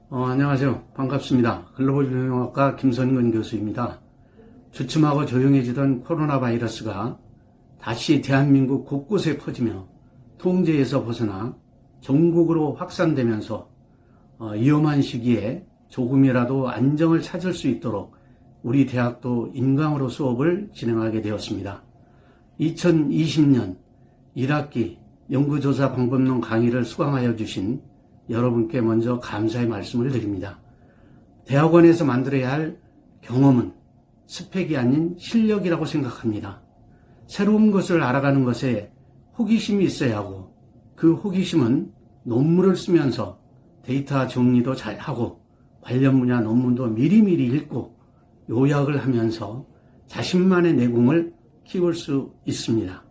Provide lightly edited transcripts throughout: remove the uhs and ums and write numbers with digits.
안녕하세요. 반갑습니다. 글로벌 경영학과 김선근 교수입니다. 주춤하고 조용해지던 코로나 바이러스가 다시 대한민국 곳곳에 퍼지며 통제에서 벗어나 전국으로 확산되면서 위험한 시기에 조금이라도 안정을 찾을 수 있도록 우리 대학도 인강으로 수업을 진행하게 되었습니다. 2020년 1학기 연구조사 방법론 강의를 수강하여 주신 여러분께 먼저 감사의 말씀을 드립니다. 대학원에서 만들어야 할 경험은 스펙이 아닌 실력이라고 생각합니다. 새로운 것을 알아가는 것에 호기심이 있어야 하고, 그 호기심은 논문을 쓰면서 데이터 정리도 잘하고 관련 분야 논문도 미리미리 읽고 요약을 하면서 자신만의 내공을 키울 수 있습니다.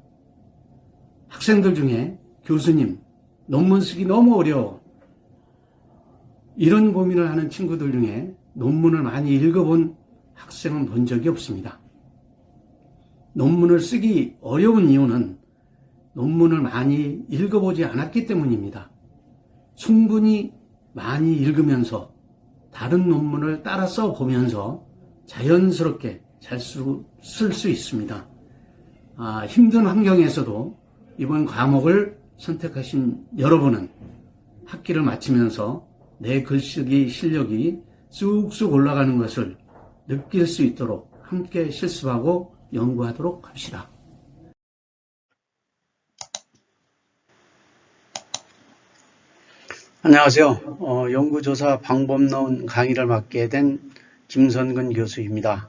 학생들 중에 교수님, 논문 쓰기 너무 어려워, 이런 고민을 하는 친구들 중에 논문을 많이 읽어본 학생은 본 적이 없습니다. 논문을 쓰기 어려운 이유는 논문을 많이 읽어보지 않았기 때문입니다. 충분히 많이 읽으면서 다른 논문을 따라 써보면서 자연스럽게 잘 쓸 수 있습니다. 힘든 환경에서도 이번 과목을 선택하신 여러분은 학기를 마치면서 내 글쓰기 실력이 쑥쑥 올라가는 것을 느낄 수 있도록 함께 실습하고 연구하도록 합시다. 안녕하세요. 연구조사 방법론 강의를 맡게 된 김선근 교수입니다.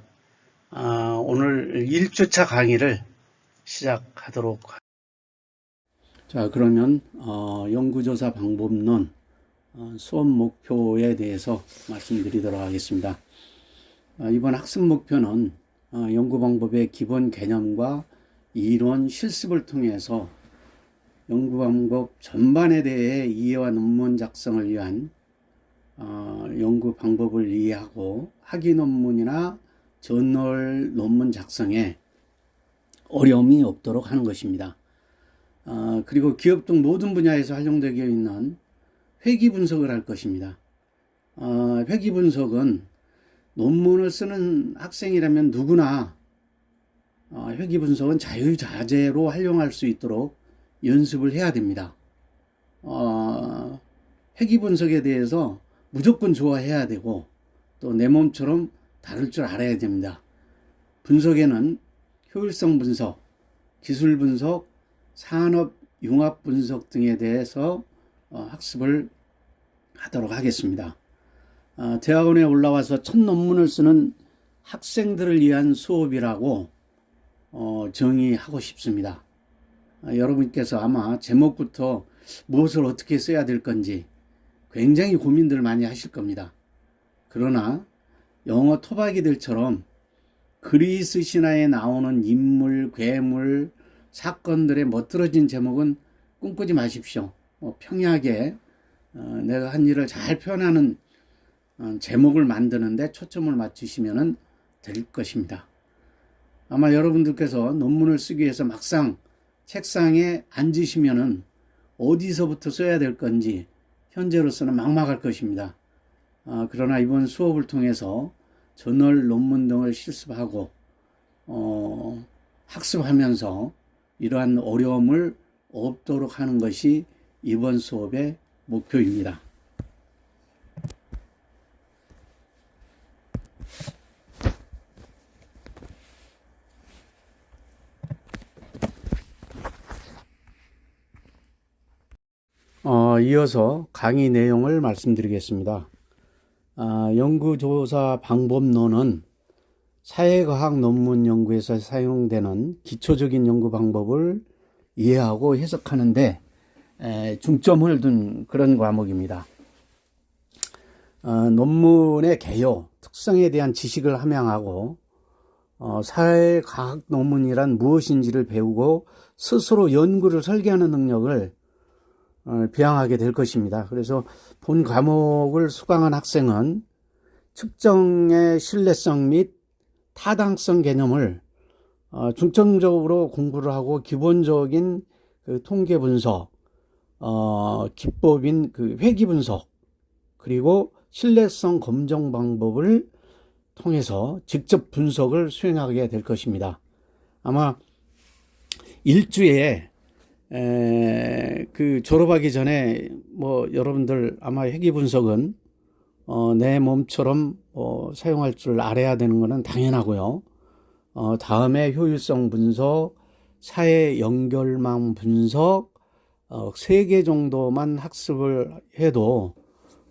오늘 1주차 강의를 시작하도록 하겠습니다. 자, 그러면 연구조사 방법론 수업 목표에 대해서 말씀드리도록 하겠습니다. 이번 학습 목표는 연구 방법의 기본 개념과 이론 실습을 통해서 연구 방법 전반에 대해 이해와 논문 작성을 위한 연구 방법을 이해하고 학위 논문이나 저널 논문 작성에 어려움이 없도록 하는 것입니다. 그리고 기업 등 모든 분야에서 활용되어 있는 회귀 분석을 할 것입니다. 회귀 분석은 논문을 쓰는 학생이라면 누구나 회귀 분석은 자유자재로 활용할 수 있도록 연습을 해야 됩니다. 회귀 분석에 대해서 무조건 좋아해야 되고 또 내 몸처럼 다룰 줄 알아야 됩니다. 분석에는 효율성 분석, 기술 분석, 산업 융합 분석 등에 대해서 학습을 하도록 하겠습니다. 대학원에 올라와서 첫 논문을 쓰는 학생들을 위한 수업이라고 정의하고 싶습니다. 여러분께서 아마 제목부터 무엇을 어떻게 써야 될 건지 굉장히 고민들 많이 하실 겁니다. 그러나 영어 토박이들처럼 그리스 신화에 나오는 인물, 괴물, 사건들의 멋들어진 제목은 꿈꾸지 마십시오. 평이하게 내가 한 일을 잘 표현하는 제목을 만드는데 초점을 맞추시면 될 것입니다. 아마 여러분들께서 논문을 쓰기 위해서 막상 책상에 앉으시면은 어디서부터 써야 될 건지 현재로서는 막막할 것입니다. 그러나 이번 수업을 통해서 저널 논문 등을 실습하고 학습하면서 이러한 어려움을 없도록 하는 것이 이번 수업의 목표입니다. 이어서 강의 내용을 말씀드리겠습니다. 연구조사 방법론은 사회과학 논문 연구에서 사용되는 기초적인 연구 방법을 이해하고 해석하는 데 중점을 둔 그런 과목입니다. 논문의 개요, 특성에 대한 지식을 함양하고 사회과학 논문이란 무엇인지를 배우고 스스로 연구를 설계하는 능력을 배양하게 될 것입니다. 그래서 본 과목을 수강한 학생은 측정의 신뢰성 및 타당성 개념을 중점적으로 공부를 하고 기본적인 그 통계 분석, 기법인 그 회귀 분석, 그리고 신뢰성 검증 방법을 통해서 직접 분석을 수행하게 될 것입니다. 아마 일주에 그 졸업하기 전에 뭐 여러분들 아마 회귀 분석은 내 몸처럼 사용할 줄 알아야 되는 것은 당연하고요. 다음에 효율성 분석, 사회 연결망 분석 3개 정도만 학습을 해도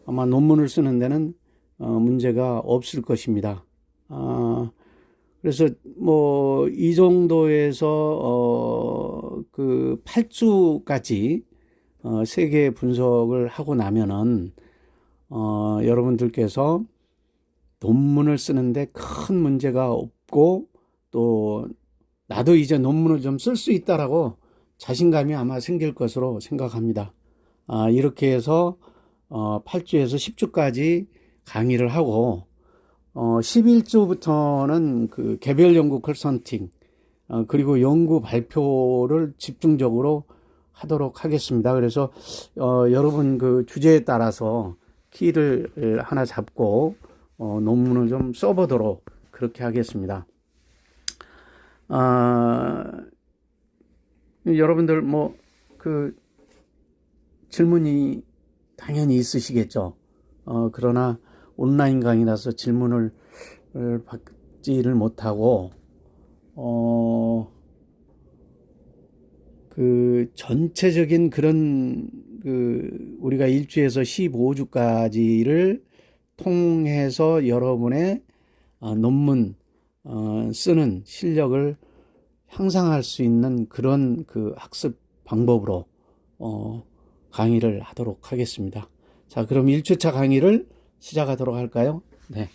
아마 논문을 쓰는 데는 문제가 없을 것입니다. 그래서 뭐 이 정도에서 그 8주까지 3개 분석을 하고 나면은 여러분들께서 논문을 쓰는데 큰 문제가 없고 또 나도 이제 논문을 좀 쓸 수 있다라고 자신감이 아마 생길 것으로 생각합니다. 이렇게 해서 8주에서 10주까지 강의를 하고 11주부터는 그 개별 연구 컨설팅 그리고 연구 발표를 집중적으로 하도록 하겠습니다. 그래서 여러분 그 주제에 따라서 키를 하나 잡고 논문을 좀 써보도록 그렇게 하겠습니다. 여러분들 뭐 그 질문이 당연히 있으시겠죠. 그러나 온라인 강의라서 질문을 받지를 못하고 그 전체적인 그런 그 우리가 1주에서 15주까지를 통해서 여러분의 논문 쓰는 실력을 향상할 수 있는 그런 그 학습 방법으로 강의를 하도록 하겠습니다. 자, 그럼 1주차 강의를 시작하도록 할까요? 네.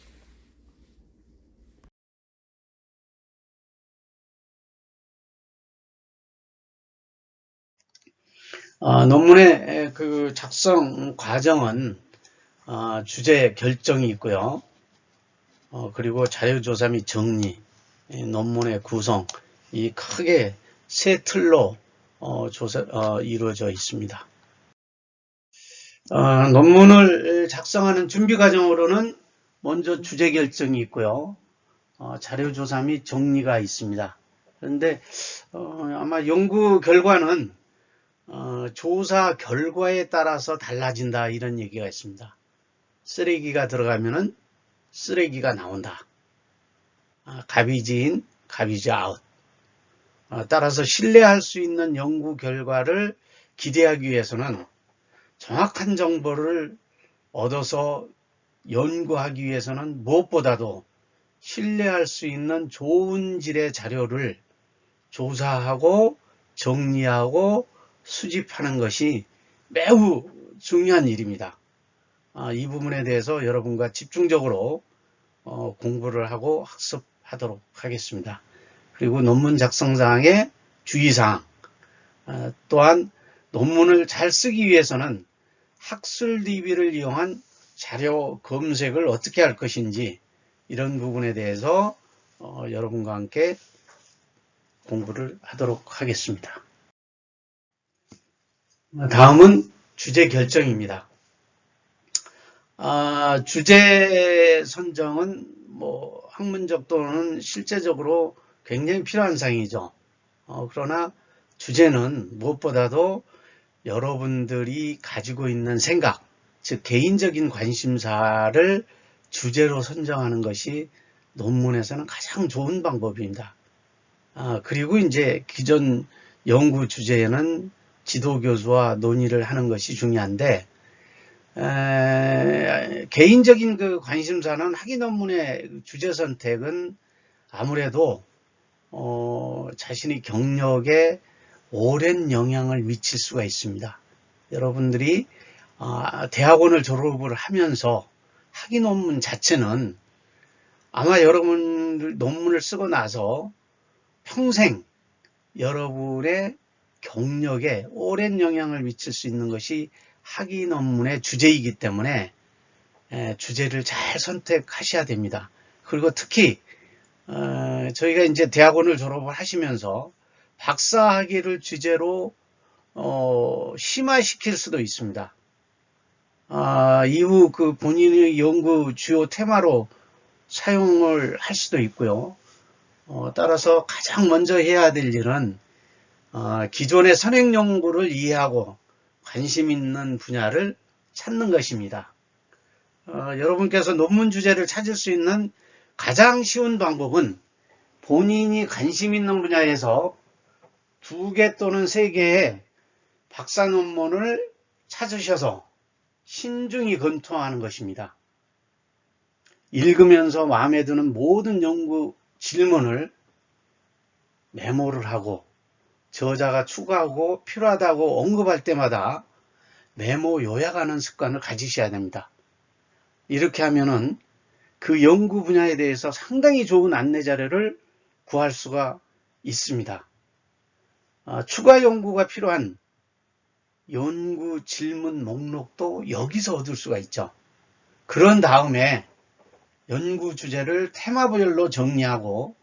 논문의 그 작성 과정은 주제 결정이 있고요. 그리고 자료조사 및 정리, 논문의 구성, 이 크게 세 틀로 이루어져 있습니다. 논문을 작성하는 준비 과정으로는 먼저 주제 결정이 있고요. 자료조사 및 정리가 있습니다. 그런데 아마 연구 결과는 조사 결과에 따라서 달라진다 이런 얘기가 있습니다. 쓰레기가 들어가면은 쓰레기가 나온다. 가비지 인, 가비지 아웃. 따라서 신뢰할 수 있는 연구 결과를 기대하기 위해서는 정확한 정보를 얻어서 연구하기 위해서는 무엇보다도 신뢰할 수 있는 좋은 질의 자료를 조사하고 정리하고 수집하는 것이 매우 중요한 일입니다. 이 부분에 대해서 여러분과 집중적으로 공부를 하고 학습하도록 하겠습니다. 그리고 논문 작성사항의 주의사항, 또한 논문을 잘 쓰기 위해서는 학술 DB를 이용한 자료 검색을 어떻게 할 것인지 이런 부분에 대해서 여러분과 함께 공부를 하도록 하겠습니다. 다음은 주제 결정입니다. 주제 선정은 뭐 학문적 또는 실제적으로 굉장히 필요한 사항이죠. 그러나 주제는 무엇보다도 여러분들이 가지고 있는 생각, 즉 개인적인 관심사를 주제로 선정하는 것이 논문에서는 가장 좋은 방법입니다. 그리고 이제 기존 연구 주제에는 지도교수와 논의를 하는 것이 중요한데 개인적인 그 관심사는 학위 논문의 주제 선택은 아무래도 자신의 경력에 오랜 영향을 미칠 수가 있습니다. 여러분들이 대학원을 졸업을 하면서 학위 논문 자체는 아마 여러분들 논문을 쓰고 나서 평생 여러분의 경력에 오랜 영향을 미칠 수 있는 것이 학위 논문의 주제이기 때문에 주제를 잘 선택하셔야 됩니다. 그리고 특히 저희가 이제 대학원을 졸업을 하시면서 박사학위를 주제로 심화시킬 수도 있습니다. 이후 그 본인의 연구 주요 테마로 사용을 할 수도 있고요. 따라서 가장 먼저 해야 될 일은 기존의 선행 연구를 이해하고 관심 있는 분야를 찾는 것입니다. 여러분께서 논문 주제를 찾을 수 있는 가장 쉬운 방법은 본인이 관심 있는 분야에서 2개 또는 3개의 박사 논문을 찾으셔서 신중히 검토하는 것입니다. 읽으면서 마음에 드는 모든 연구 질문을 메모를 하고 저자가 추가하고 필요하다고 언급할 때마다 메모 요약하는 습관을 가지셔야 됩니다. 이렇게 하면은 그 연구 분야에 대해서 상당히 좋은 안내 자료를 구할 수가 있습니다. 추가 연구가 필요한 연구 질문 목록도 여기서 얻을 수가 있죠. 그런 다음에 연구 주제를 테마별로 정리하고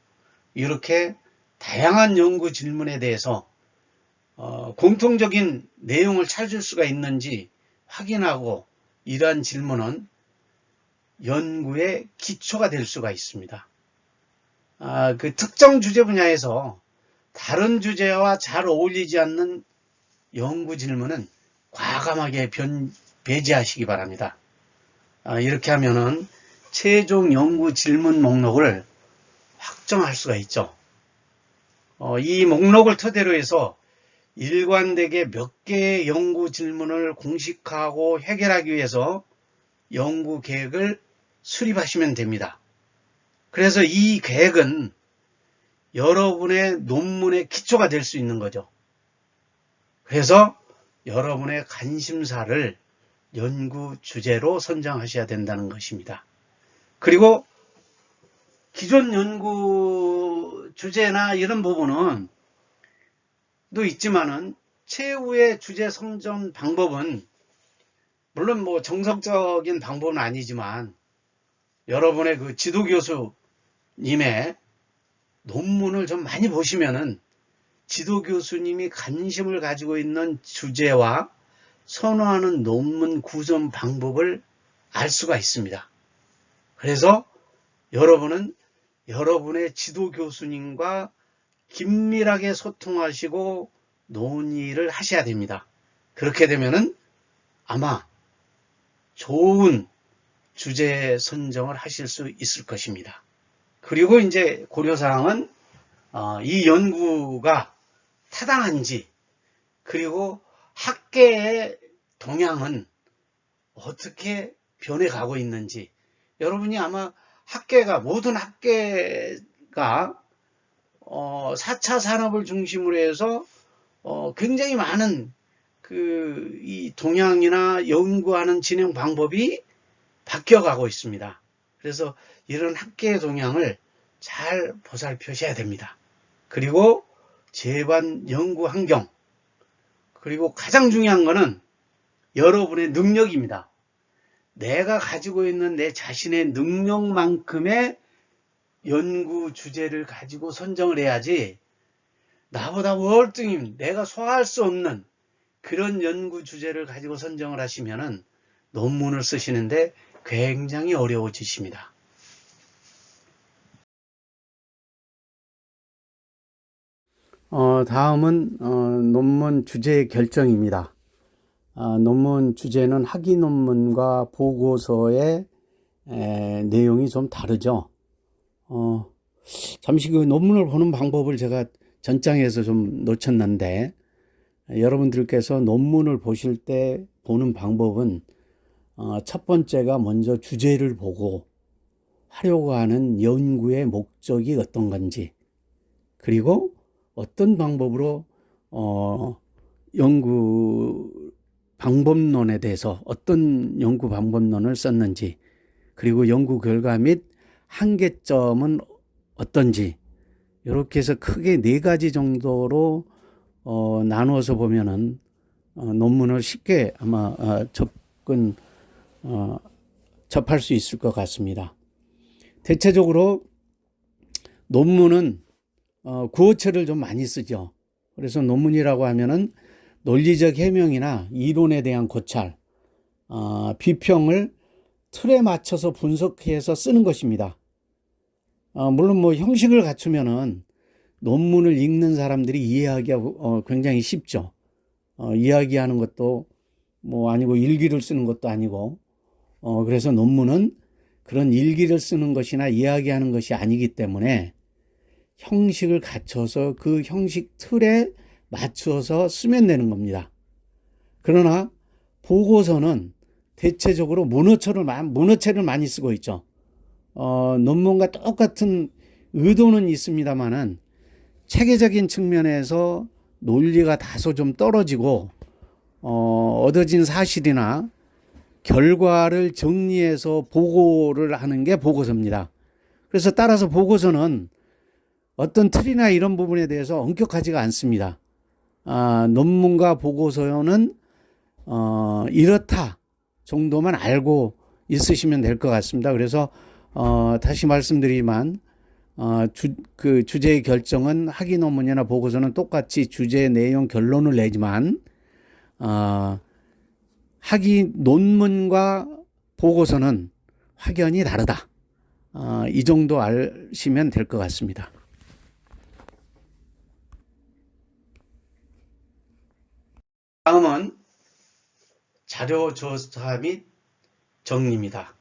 이렇게 다양한 연구 질문에 대해서 공통적인 내용을 찾을 수가 있는지 확인하고 이러한 질문은 연구의 기초가 될 수가 있습니다. 그 특정 주제 분야에서 다른 주제와 잘 어울리지 않는 연구 질문은 과감하게 배제하시기 바랍니다. 이렇게 하면은 최종 연구 질문 목록을 확정할 수가 있죠. 이 목록을 토대로 해서 일관되게 몇 개의 연구 질문을 공식화하고 해결하기 위해서 연구 계획을 수립하시면 됩니다. 그래서 이 계획은 여러분의 논문의 기초가 될 수 있는 거죠. 그래서 여러분의 관심사를 연구 주제로 선정하셔야 된다는 것입니다. 그리고 기존 연구 주제나 이런 부분은 또 있지만은 최후의 주제 선정 방법은 물론 뭐 정석적인 방법은 아니지만 여러분의 그 지도 교수님의 논문을 좀 많이 보시면은 지도 교수님이 관심을 가지고 있는 주제와 선호하는 논문 구성 방법을 알 수가 있습니다. 그래서 여러분은 여러분의 지도 교수님과 긴밀하게 소통하시고 논의를 하셔야 됩니다. 그렇게 되면은 아마 좋은 주제 선정을 하실 수 있을 것입니다. 그리고 이제 고려사항은 이 연구가 타당한지 그리고 학계의 동향은 어떻게 변해가고 있는지 여러분이 아마 모든 학계가 4차 산업을 중심으로 해서 굉장히 많은 이 동향이나 연구하는 진행 방법이 바뀌어가고 있습니다. 그래서 이런 학계의 동향을 잘 보살펴셔야 됩니다. 그리고 제반 연구 환경, 그리고 가장 중요한 것은 여러분의 능력입니다. 내가 가지고 있는 내 자신의 능력만큼의 연구 주제를 가지고 선정을 해야지 나보다 월등히 내가 소화할 수 없는 그런 연구 주제를 가지고 선정을 하시면은 논문을 쓰시는데 굉장히 어려워지십니다. 다음은 논문 주제 결정입니다. 논문 주제는 학위 논문과 보고서의 내용이 좀 다르죠. 잠시 그 논문을 보는 방법을 제가 전장에서 좀 놓쳤는데 여러분들께서 논문을 보실 때 보는 방법은 첫 번째가 먼저 주제를 보고 하려고 하는 연구의 목적이 어떤 건지 그리고 어떤 방법으로 연구 방법론에 대해서 어떤 연구 방법론을 썼는지 그리고 연구 결과 및 한계점은 어떤지 이렇게 해서 크게 4가지 정도로 나누어서 보면은 논문을 쉽게 아마 접할 수 있을 것 같습니다. 대체적으로 논문은 구어체를 좀 많이 쓰죠. 그래서 논문이라고 하면은 논리적 해명이나 이론에 대한 고찰, 비평을 틀에 맞춰서 분석해서 쓰는 것입니다. 물론 뭐 형식을 갖추면은 논문을 읽는 사람들이 이해하기가 굉장히 쉽죠. 이야기하는 것도 뭐 아니고 일기를 쓰는 것도 아니고, 그래서 논문은 그런 일기를 쓰는 것이나 이야기하는 것이 아니기 때문에 형식을 갖춰서 그 형식 틀에 맞추어서 쓰면 되는 겁니다. 그러나 보고서는 대체적으로 문어체를 많이 쓰고 있죠. 논문과 똑같은 의도는 있습니다만은 체계적인 측면에서 논리가 다소 좀 떨어지고, 얻어진 사실이나 결과를 정리해서 보고를 하는 게 보고서입니다. 그래서 따라서 보고서는 어떤 틀이나 이런 부분에 대해서 엄격하지가 않습니다. 논문과 보고서는 이렇다 정도만 알고 있으시면 될 것 같습니다. 그래서 다시 말씀드리지만 그 주제의 결정은 학위 논문이나 보고서는 똑같이 주제 내용 결론을 내지만 학위 논문과 보고서는 확연히 다르다. 이 정도 아시면 될 것 같습니다. 다음은 자료 조사 및 정리입니다.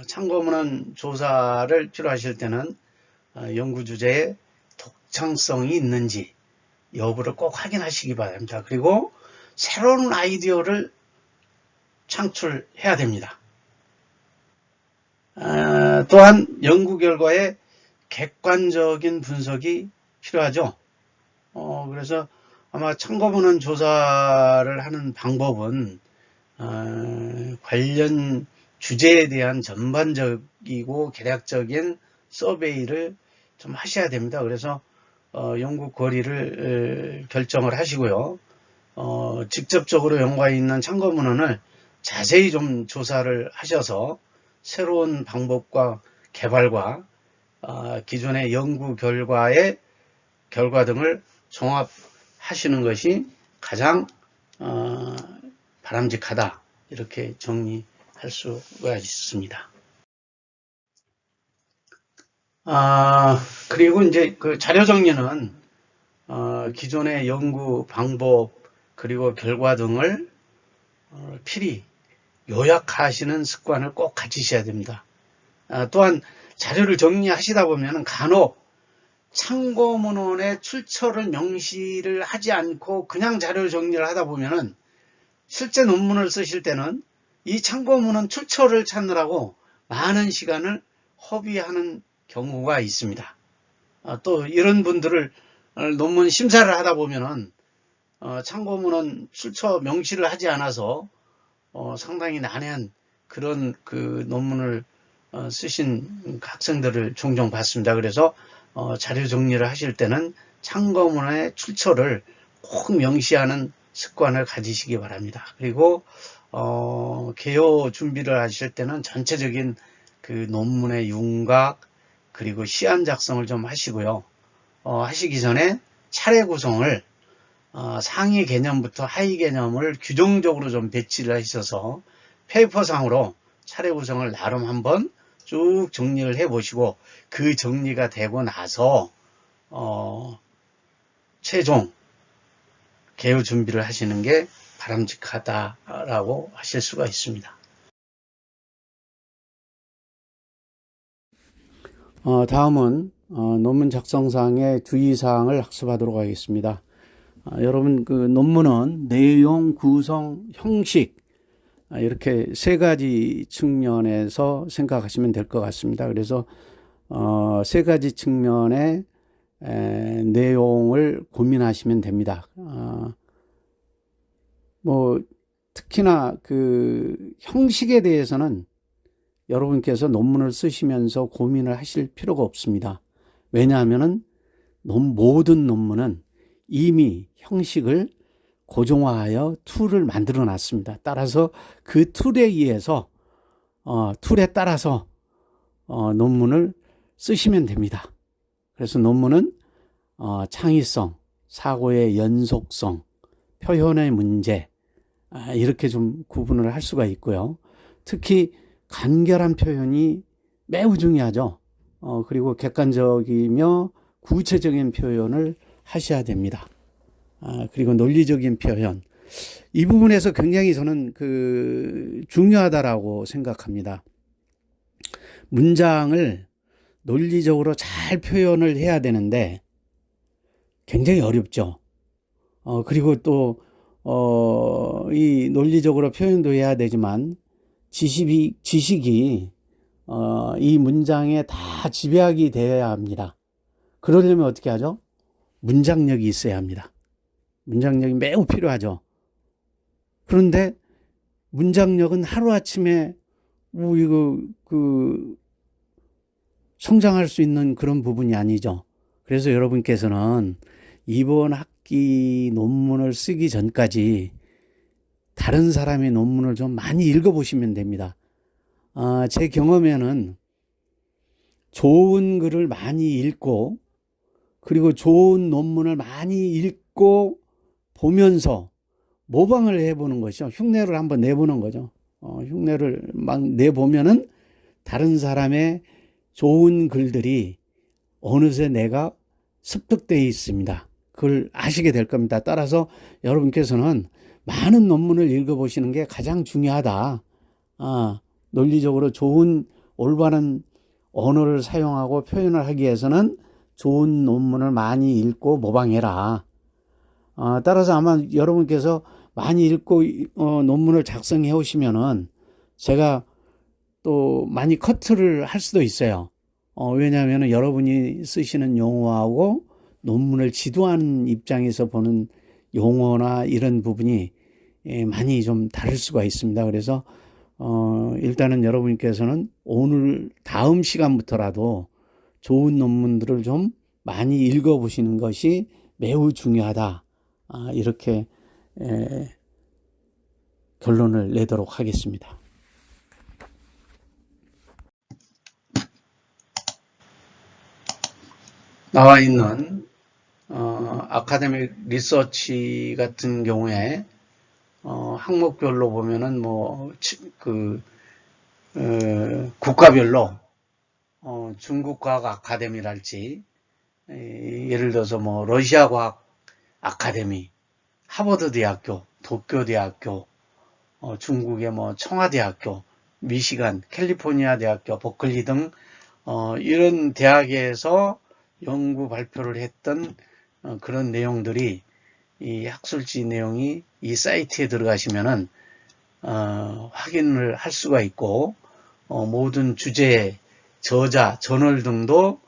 참고문헌 조사를 필요하실 때는 연구 주제에 독창성이 있는지 여부를 꼭 확인하시기 바랍니다. 그리고 새로운 아이디어를 창출해야 됩니다. 또한 연구 결과에 객관적인 분석이 필요하죠. 그래서 아마 참고문헌 조사를 하는 방법은 관련 주제에 대한 전반적이고 개략적인 서베이를 좀 하셔야 됩니다. 그래서 연구 거리를 결정을 하시고요. 직접적으로 연관이 있는 참고문헌을 자세히 좀 조사를 하셔서 새로운 방법과 개발과 기존의 연구 결과 등을 종합하시는 것이 가장 바람직하다, 이렇게 정리할 수가 있습니다. 그리고 이제 그 자료 정리는 기존의 연구 방법 그리고 결과 등을 필히 요약하시는 습관을 꼭 가지셔야 됩니다. 또한 자료를 정리하시다 보면 간혹 참고문헌의 출처를 명시를 하지 않고 그냥 자료 정리를 하다 보면은 실제 논문을 쓰실 때는 이 참고문헌 출처를 찾느라고 많은 시간을 허비하는 경우가 있습니다. 또 이런 분들을 논문 심사를 하다 보면은 참고문헌 출처 명시를 하지 않아서 상당히 난해한 그런 그 논문을 쓰신 학생들을 종종 봤습니다. 그래서 자료 정리를 하실 때는 참고문헌의 출처를 꼭 명시하는 습관을 가지시기 바랍니다. 그리고 개요 준비를 하실 때는 전체적인 그 논문의 윤곽 그리고 시안 작성을 좀 하시고요. 하시기 전에 차례 구성을 상위 개념부터 하위 개념을 규정적으로 좀 배치를 하셔서 페이퍼상으로 차례 구성을 나름 한번 쭉 정리를 해 보시고, 그 정리가 되고 나서 최종 개요 준비를 하시는 게 바람직하다라고 하실 수가 있습니다. 다음은 논문 작성상의 주의사항을 학습하도록 하겠습니다. 여러분, 그 논문은 내용, 구성, 형식, 이렇게 세 가지 측면에서 생각하시면 될 것 같습니다. 그래서 세 가지 측면의 내용을 고민하시면 됩니다. 뭐 특히나 그 형식에 대해서는 여러분께서 논문을 쓰시면서 고민을 하실 필요가 없습니다. 왜냐하면은 모든 논문은 이미 형식을 고정화하여 툴을 만들어 놨습니다. 따라서 그 툴에 의해서 툴에 따라서 논문을 쓰시면 됩니다. 그래서 논문은 창의성, 사고의 연속성, 표현의 문제, 이렇게 좀 구분을 할 수가 있고요. 특히 간결한 표현이 매우 중요하죠. 그리고 객관적이며 구체적인 표현을 하셔야 됩니다. 그리고 논리적인 표현. 이 부분에서 굉장히 저는 중요하다라고 생각합니다. 문장을 논리적으로 잘 표현을 해야 되는데 굉장히 어렵죠. 그리고 또, 이 논리적으로 표현도 해야 되지만 지식이 이 문장에 다 집약이 되어야 합니다. 그러려면 어떻게 하죠? 문장력이 있어야 합니다. 문장력이 매우 필요하죠. 그런데 문장력은 하루아침에 성장할 수 있는 그런 부분이 아니죠. 그래서 여러분께서는 이번 학기 논문을 쓰기 전까지 다른 사람의 논문을 좀 많이 읽어보시면 됩니다. 제 경험에는 좋은 글을 많이 읽고 그리고 좋은 논문을 많이 읽고 보면서 모방을 해보는 것이죠. 흉내를 한번 내보는 거죠. 흉내를 막 내보면은 다른 사람의 좋은 글들이 어느새 내가 습득되어 있습니다. 그걸 아시게 될 겁니다. 따라서 여러분께서는 많은 논문을 읽어보시는 게 가장 중요하다. 논리적으로 좋은 올바른 언어를 사용하고 표현을 하기 위해서는 좋은 논문을 많이 읽고 모방해라. 따라서 아마 여러분께서 많이 읽고 논문을 작성해 오시면은 제가 또 많이 커트를 할 수도 있어요. 왜냐하면 여러분이 쓰시는 용어하고 논문을 지도하는 입장에서 보는 용어나 이런 부분이 많이 좀 다를 수가 있습니다. 그래서 일단은 여러분께서는 오늘 다음 시간부터라도 좋은 논문들을 좀 많이 읽어보시는 것이 매우 중요하다. 이렇게 결론을 내도록 하겠습니다. 나와 있는 아카데믹 리서치 같은 경우에 항목별로 보면은 국가별로 중국과학 아카데미랄지 예를 들어서 러시아 과학 아카데미, 하버드 대학교, 도쿄 대학교, 중국의 청와대학교, 미시간, 캘리포니아 대학교, 버클리 등 이런 대학에서 연구 발표를 했던 그런 내용들이 이 학술지 내용이 이 사이트에 들어가시면은 확인을 할 수가 있고 모든 주제, 저자, 저널 등도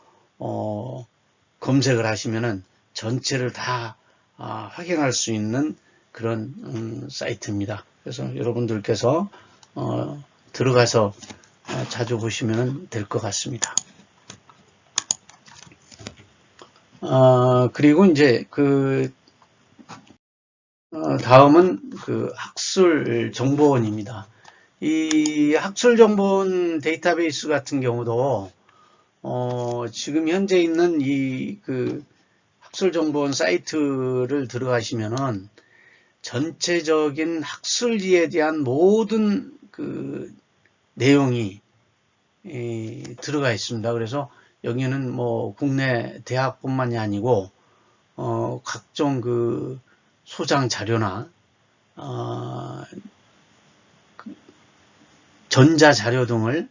검색을 하시면은 전체를 다 확인할 수 있는 그런 사이트입니다. 그래서 여러분들께서 들어가서 자주 보시면 될 것 같습니다. 그리고 이제 다음은 학술 정보원입니다. 이 학술 정보원 데이터베이스 같은 경우도 지금 현재 있는 이 학술 정보원 사이트를 들어가시면은 전체적인 학술지에 대한 모든 내용이 들어가 있습니다. 그래서 여기는 국내 대학뿐만이 아니고 각종 소장 자료나 전자 자료 등을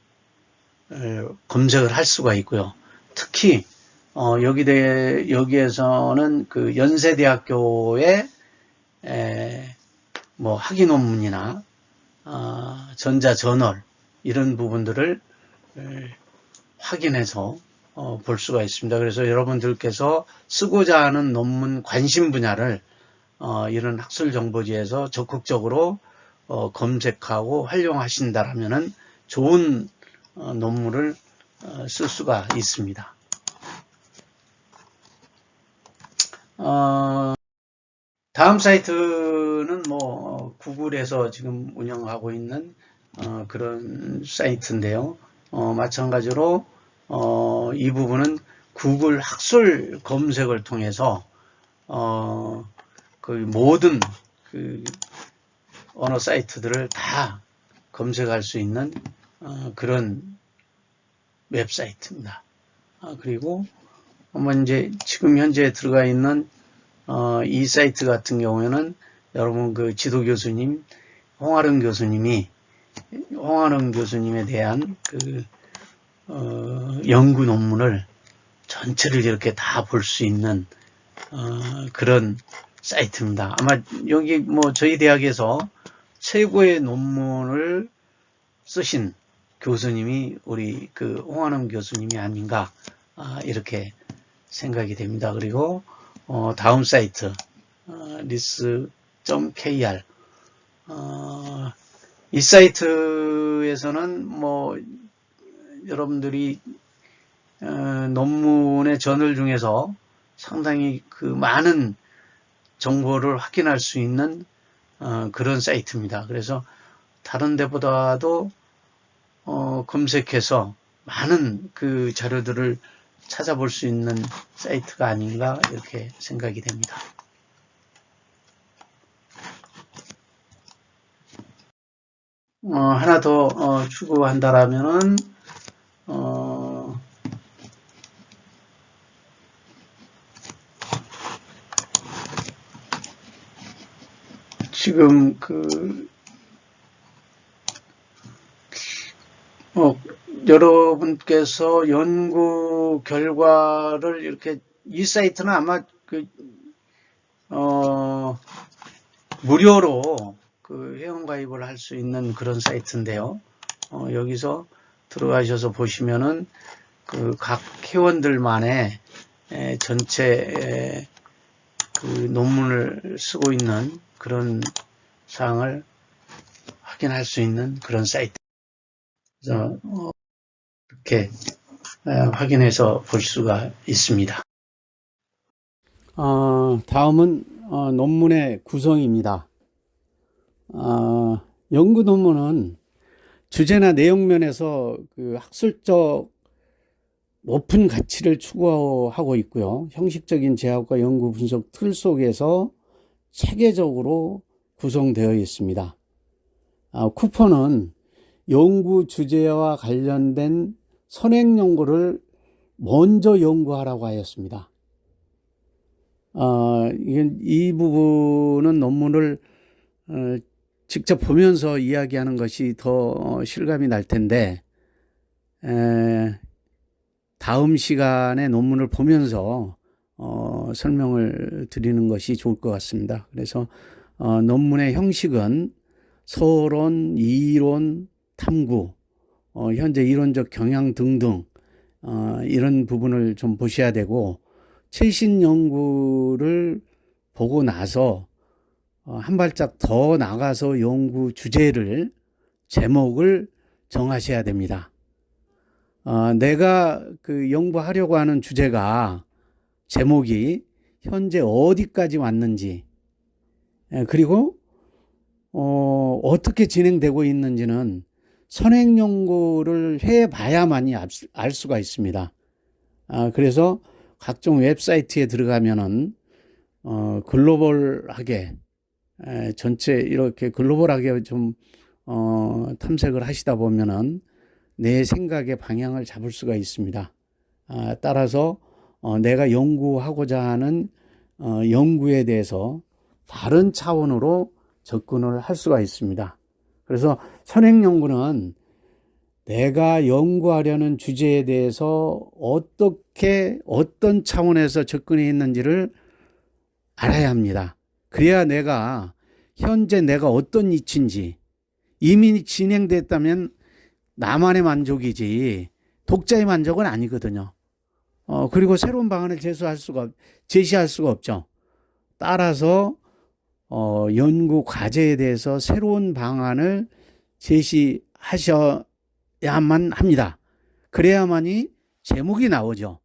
검색을 할 수가 있고요. 특히 여기에서는 연세대학교의 학위 논문이나 전자 저널 이런 부분들을 확인해서 볼 수가 있습니다. 그래서 여러분들께서 쓰고자 하는 논문 관심 분야를 이런 학술 정보지에서 적극적으로 검색하고 활용하신다라면은 좋은 논문을 쓸 수가 있습니다. 다음 사이트는 구글에서 지금 운영하고 있는 그런 사이트인데요. 마찬가지로 이 부분은 구글 학술 검색을 통해서 모든 언어 사이트들을 다 검색할 수 있는 그런 웹사이트입니다. 그리고 이제 지금 현재 들어가 있는 이 사이트 같은 경우에는 여러분 그 지도 교수님 홍아름 교수님에 대한 그 연구 논문을 전체를 이렇게 다 볼 수 있는 그런 사이트입니다. 아마 여기 저희 대학에서 최고의 논문을 쓰신 교수님이 우리 그 홍아름 교수님이 아닌가 이렇게 생각이 됩니다. 그리고 다음 사이트 ris.kr 이 사이트에서는 여러분들이 논문의 저널 중에서 상당히 그 많은 정보를 확인할 수 있는 그런 사이트입니다. 그래서 다른 데보다도 검색해서 많은 그 자료들을 찾아볼 수 있는 사이트가 아닌가 이렇게 생각이 됩니다. 하나 더 추구한다라면은 지금 여러분께서 연구 결과를 이렇게 이 사이트는 아마 무료로 회원가입을 할 수 있는 그런 사이트인데요. 여기서 들어가셔서 보시면은 각 회원들만의 전체 논문을 쓰고 있는 그런 사항을 확인할 수 있는 그런 사이트. 그래서 이렇게 확인해서 볼 수가 있습니다. 다음은 논문의 구성입니다. 연구 논문은 주제나 내용면에서 그 학술적 높은 가치를 추구하고 있고요. 형식적인 제약과 연구 분석 틀 속에서 체계적으로 구성되어 있습니다. 쿠퍼는 연구 주제와 관련된 선행 연구를 먼저 연구하라고 하였습니다. 이 부분은 논문을 직접 보면서 이야기하는 것이 더 실감이 날 텐데 다음 시간에 논문을 보면서 설명을 드리는 것이 좋을 것 같습니다. 그래서 논문의 형식은 서론, 이론, 탐구, 현재 이론적 경향 등등 이런 부분을 좀 보셔야 되고 최신 연구를 보고 나서 한 발짝 더 나가서 연구 주제를 제목을 정하셔야 됩니다. 내가 연구하려고 하는 주제가 제목이 현재 어디까지 왔는지 그리고 어떻게 진행되고 있는지는 선행 연구를 해봐야만이 알 수가 있습니다. 그래서 각종 웹사이트에 들어가면은 글로벌하게 전체 이렇게 글로벌하게 좀 탐색을 하시다 보면은 내 생각의 방향을 잡을 수가 있습니다. 따라서 내가 연구하고자 하는 연구에 대해서 다른 차원으로 접근을 할 수가 있습니다. 그래서 선행 연구는 내가 연구하려는 주제에 대해서 어떤 차원에서 접근해 있는지를 알아야 합니다. 그래야 내가 현재 내가 어떤 이치인지 이미 진행됐다면 나만의 만족이지 독자의 만족은 아니거든요. 그리고 새로운 방안을 제시할 수가 없죠. 따라서 연구 과제에 대해서 새로운 방안을 제시하셔야만 합니다. 그래야만이 제목이 나오죠.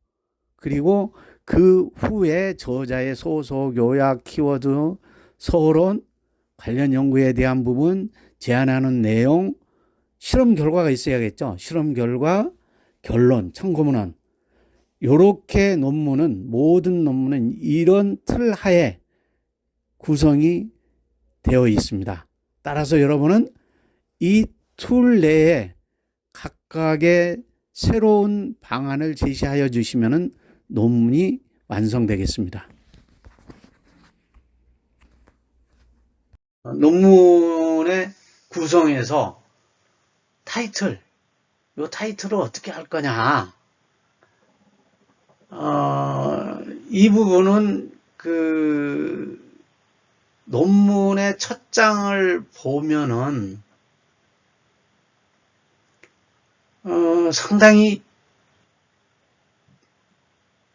그리고 그 후에 저자의 소속, 요약, 키워드, 서론, 관련 연구에 대한 부분, 제안하는 내용, 실험 결과가 있어야겠죠. 실험 결과, 결론, 참고문헌. 요렇게 모든 논문은 이런 틀 하에 구성이 되어 있습니다. 따라서 여러분은 이 툴 내에 각각의 새로운 방안을 제시하여 주시면 논문이 완성되겠습니다. 논문의 구성에서 타이틀, 이 타이틀을 어떻게 할 거냐. 이 부분은 논문의 첫 장을 보면은 상당히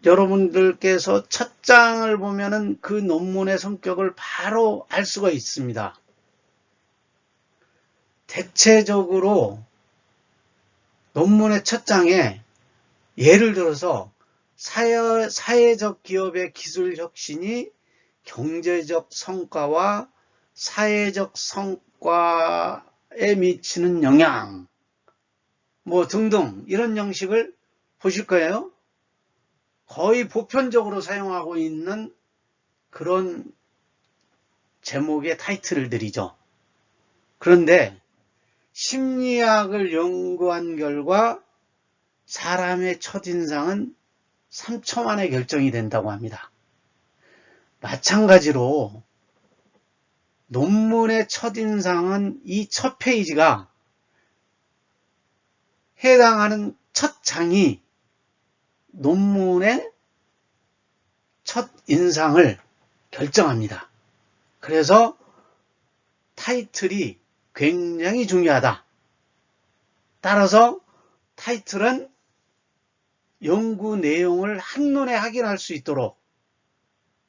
여러분들께서 첫 장을 보면은 그 논문의 성격을 바로 알 수가 있습니다. 대체적으로 논문의 첫 장에 예를 들어서 사회적 기업의 기술 혁신이 경제적 성과와 사회적 성과에 미치는 영향 뭐 등등 이런 형식을 보실 거예요. 거의 보편적으로 사용하고 있는 그런 제목의 타이틀들이죠. 그런데 심리학을 연구한 결과 사람의 첫인상은 3초 만에 결정이 된다고 합니다. 마찬가지로 논문의 첫인상은 이 첫 페이지가 해당하는 첫 장이 논문의 첫 인상을 결정합니다. 그래서 타이틀이 굉장히 중요하다. 따라서 타이틀은 연구 내용을 한눈에 확인할 수 있도록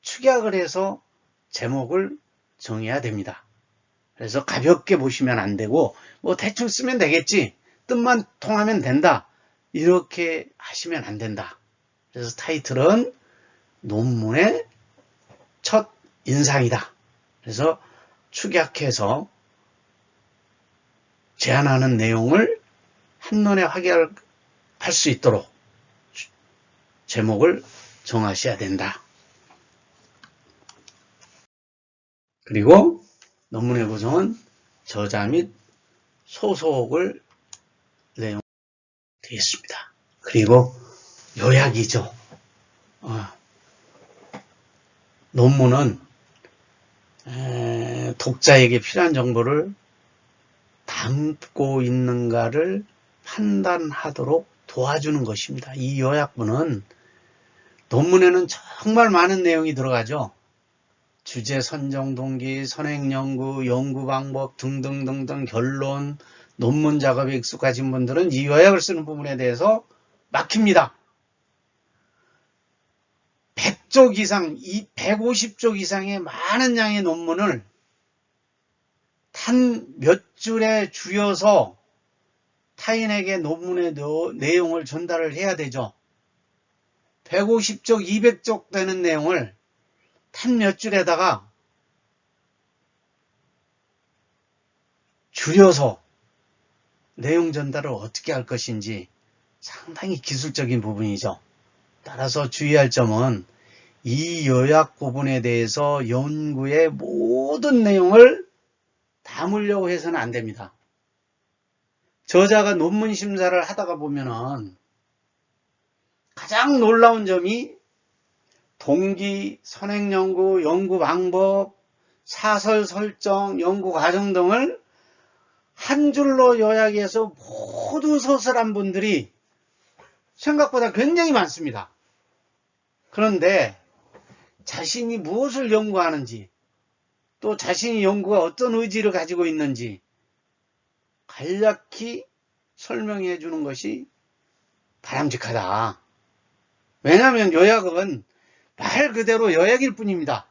축약을 해서 제목을 정해야 됩니다. 그래서 가볍게 보시면 안 되고 뭐 대충 쓰면 되겠지. 뜻만 통하면 된다. 이렇게 하시면 안 된다. 그래서 타이틀은 논문의 첫 인상이다. 그래서 축약해서 제안하는 내용을 한눈에 확인할 수 있도록 제목을 정하셔야 된다. 그리고 논문의 구성은 저자 및 소속을 내용 되겠습니다. 그리고 요약이죠. 논문은 독자에게 필요한 정보를 담고 있는가를 판단하도록 도와주는 것입니다. 이 요약문은 논문에는 정말 많은 내용이 들어가죠. 주제 선정 동기, 선행 연구, 연구 방법 등등등등 결론, 논문 작업에 익숙하신 분들은 이 요약을 쓰는 부분에 대해서 막힙니다. 100쪽 이상, 150쪽 이상의 많은 양의 논문을 단 몇 줄에 줄여서 타인에게 논문의 내용을 전달을 해야 되죠. 150쪽, 200쪽 되는 내용을 단 몇 줄에다가 줄여서 내용 전달을 어떻게 할 것인지 상당히 기술적인 부분이죠. 따라서 주의할 점은 이 요약 부분에 대해서 연구의 모든 내용을 담으려고 해서는 안 됩니다. 저자가 논문 심사를 하다가 보면은 가장 놀라운 점이 동기, 선행연구, 연구 방법, 사설 설정, 연구 과정 등을 한 줄로 요약해서 모두 서술한 분들이 생각보다 굉장히 많습니다. 그런데 자신이 무엇을 연구하는지, 또 자신이 연구가 어떤 의지를 가지고 있는지 간략히 설명해 주는 것이 바람직하다. 왜냐하면 요약은 말 그대로 요약일 뿐입니다.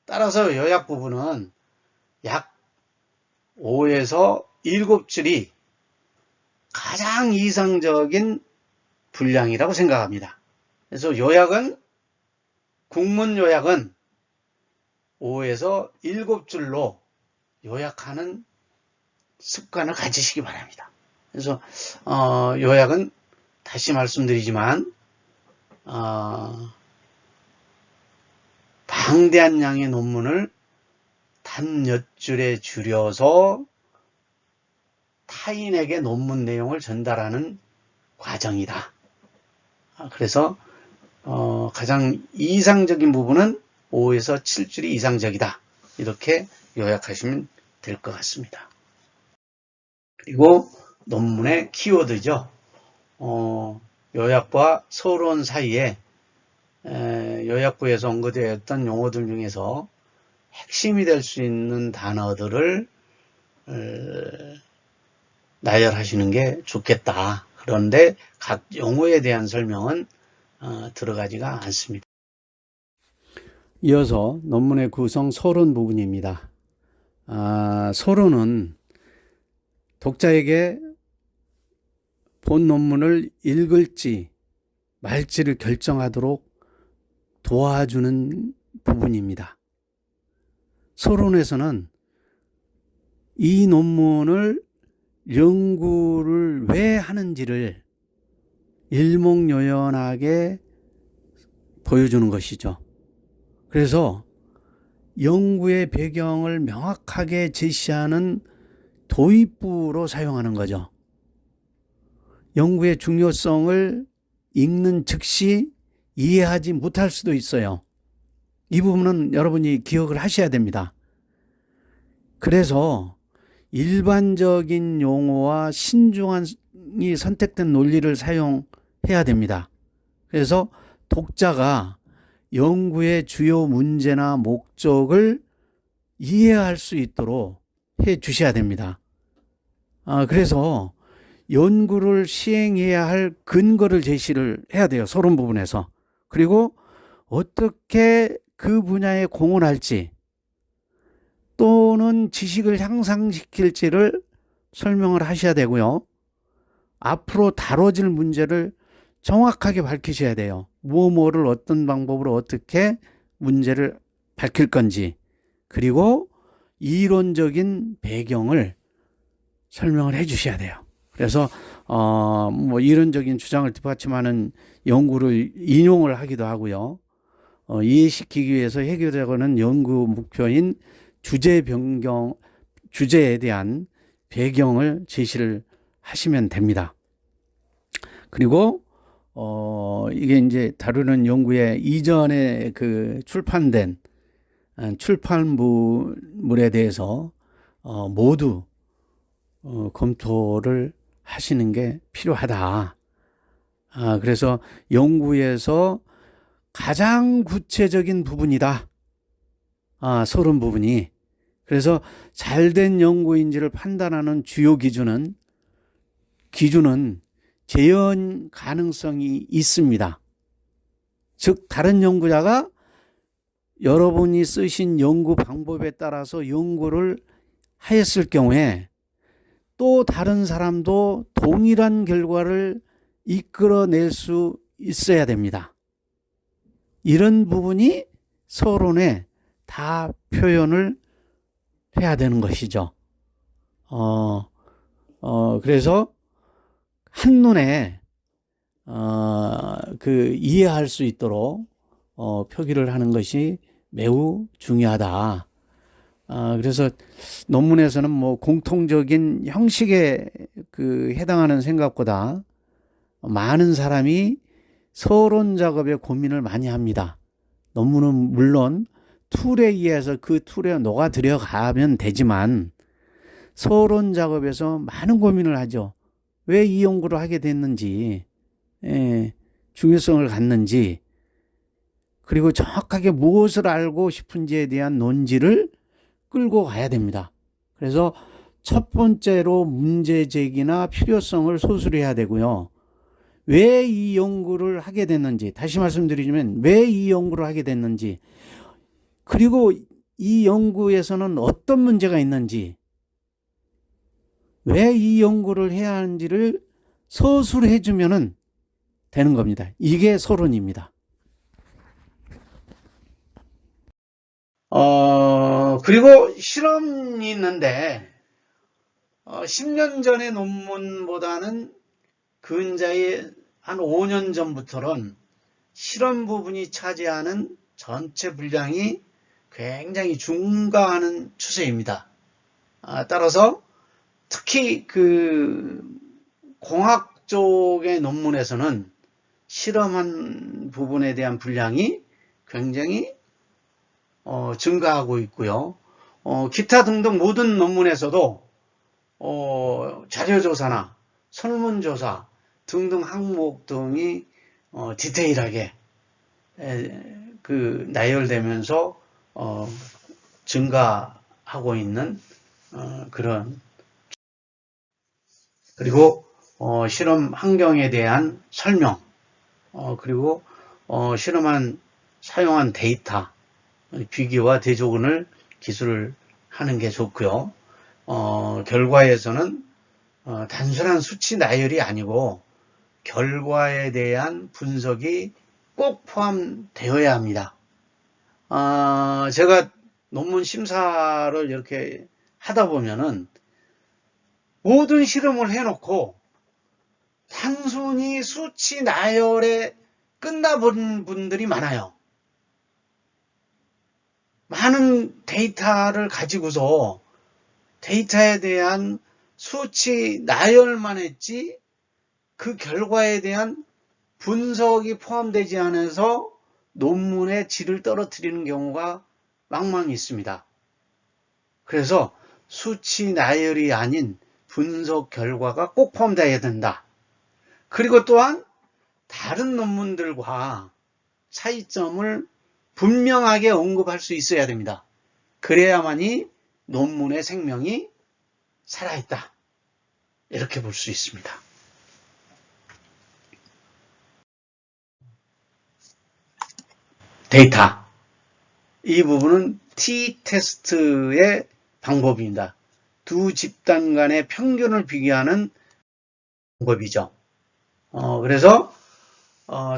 따라서 요약 부분은 약 5에서 7줄이 가장 이상적인 분량이라고 생각합니다. 그래서 국문 요약은 5에서 7줄로 요약하는 습관을 가지시기 바랍니다. 그래서 요약은 다시 말씀드리지만 방대한 양의 논문을 단 몇 줄에 줄여서 타인에게 논문 내용을 전달하는 과정이다. 그래서 가장 이상적인 부분은 5에서 7줄이 이상적이다. 이렇게 요약하시면 될 것 같습니다. 그리고 논문의 키워드죠. 요약과 서론 사이에 요약부에서 언급되었던 용어들 중에서 핵심이 될 수 있는 단어들을 나열하시는 게 좋겠다. 그런데 각 용어에 대한 설명은 들어가지가 않습니다. 이어서 논문의 구성 서론 부분입니다. 서론은 독자에게 본 논문을 읽을지 말지를 결정하도록 도와주는 부분입니다. 서론에서는 이 논문을 연구를 왜 하는지를 일목요연하게 보여주는 것이죠. 그래서 연구의 배경을 명확하게 제시하는 도입부로 사용하는 거죠. 연구의 중요성을 읽는 즉시 이해하지 못할 수도 있어요. 이 부분은 여러분이 기억을 하셔야 됩니다. 그래서 일반적인 용어와 신중히 선택된 논리를 사용해야 됩니다. 그래서 독자가 연구의 주요 문제나 목적을 이해할 수 있도록 해 주셔야 됩니다. 그래서 연구를 시행해야 할 근거를 제시를 해야 돼요. 서론 부분에서. 그리고 어떻게 그 분야에 공헌할지 또는 지식을 향상시킬지를 설명을 하셔야 되고요. 앞으로 다뤄질 문제를 정확하게 밝히셔야 돼요. 뭐를 어떤 방법으로 어떻게 문제를 밝힐 건지, 그리고 이론적인 배경을 설명을 해 주셔야 돼요. 그래서 이론적인 주장을 뒷받침하는 연구를 인용을 하기도 하고요. 이해시키기 위해서 해결하고는 연구 목표인 주제에 대한 배경을 제시를 하시면 됩니다. 그리고 이게 이제 다루는 연구의 이전에 출판된 출판물에 대해서 모두 검토를 하시는 게 필요하다. 그래서 연구에서 가장 구체적인 부분이다. 서론 부분이. 그래서 잘된 연구인지를 판단하는 주요 기준은 재현 가능성이 있습니다. 즉 다른 연구자가 여러분이 쓰신 연구 방법에 따라서 연구를 하였을 경우에 또 다른 사람도 동일한 결과를 이끌어낼 수 있어야 됩니다. 이런 부분이 서론에 다 표현을 해야 되는 것이죠. 그래서 한눈에 이해할 수 있도록 표기를 하는 것이 매우 중요하다. 그래서 논문에서는 공통적인 형식에 해당하는 생각보다 많은 사람이 서론 작업에 고민을 많이 합니다. 논문은 물론 툴에 의해서 그 툴에 녹아 들어가면 되지만 서론 작업에서 많은 고민을 하죠. 왜 이 연구를 하게 됐는지, 중요성을 갖는지, 그리고 정확하게 무엇을 알고 싶은지에 대한 논지를 끌고 가야 됩니다. 그래서 첫 번째로 문제 제기나 필요성을 소술해야 되고요. 왜 이 연구를 하게 됐는지, 다시 말씀드리자면 왜 이 연구를 하게 됐는지, 그리고 이 연구에서는 어떤 문제가 있는지, 왜 이 연구를 해야 하는지를 서술해 주면 되는 겁니다. 이게 서론입니다. 그리고 실험이 있는데 10년 전의 논문보다는 근자의 한 5년 전부터는 실험 부분이 차지하는 전체 분량이 굉장히 증가하는 추세입니다. 따라서 특히 그 공학 쪽의 논문에서는 실험한 부분에 대한 분량이 굉장히 증가하고 있고요. 기타 등등 모든 논문에서도 자료조사나 설문조사 등등 항목 등이 디테일하게 그 나열되면서 증가하고 있는 그런, 그리고 실험 환경에 대한 설명, 그리고 실험한 사용한 데이터 비교와 대조군을 기술을 하는 게 좋고요. 결과에서는 단순한 수치 나열이 아니고 결과에 대한 분석이 꼭 포함되어야 합니다. 제가 논문 심사를 이렇게 하다 보면은 모든 실험을 해놓고 단순히 수치 나열에 끝나본 분들이 많아요. 많은 데이터를 가지고서 데이터에 대한 수치 나열만 했지 그 결과에 대한 분석이 포함되지 않아서 논문의 질을 떨어뜨리는 경우가 막mange 있습니다. 그래서 수치 나열이 아닌 분석 결과가 꼭 포함되어야 된다. 그리고 또한 다른 논문들과 차이점을 분명하게 언급할 수 있어야 됩니다. 그래야만이 논문의 생명이 살아있다. 이렇게 볼 수 있습니다. 데이터. 이 부분은 t-테스트의 방법입니다. 두 집단 간의 평균을 비교하는 방법이죠. 그래서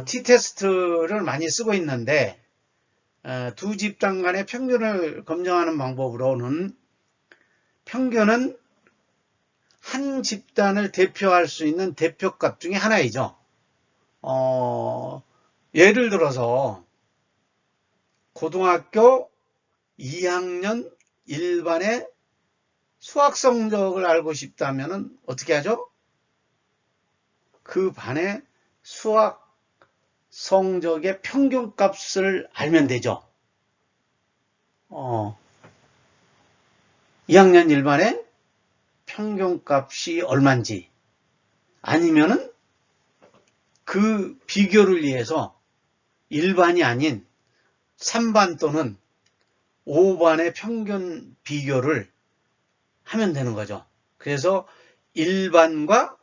t-테스트를 많이 쓰고 있는데 두 집단 간의 평균을 검증하는 방법으로는 평균은 한 집단을 대표할 수 있는 대표값 중에 하나이죠. 예를 들어서 고등학교 2학년 1반의 수학 성적을 알고 싶다면 어떻게 하죠? 그 반의 수학 성적의 평균값을 알면 되죠. 2학년 1반의 평균값이 얼마인지, 아니면은 그 비교를 위해서 1반이 아닌 3반 또는 5반의 평균 비교를 하면 되는 거죠. 그래서 1반과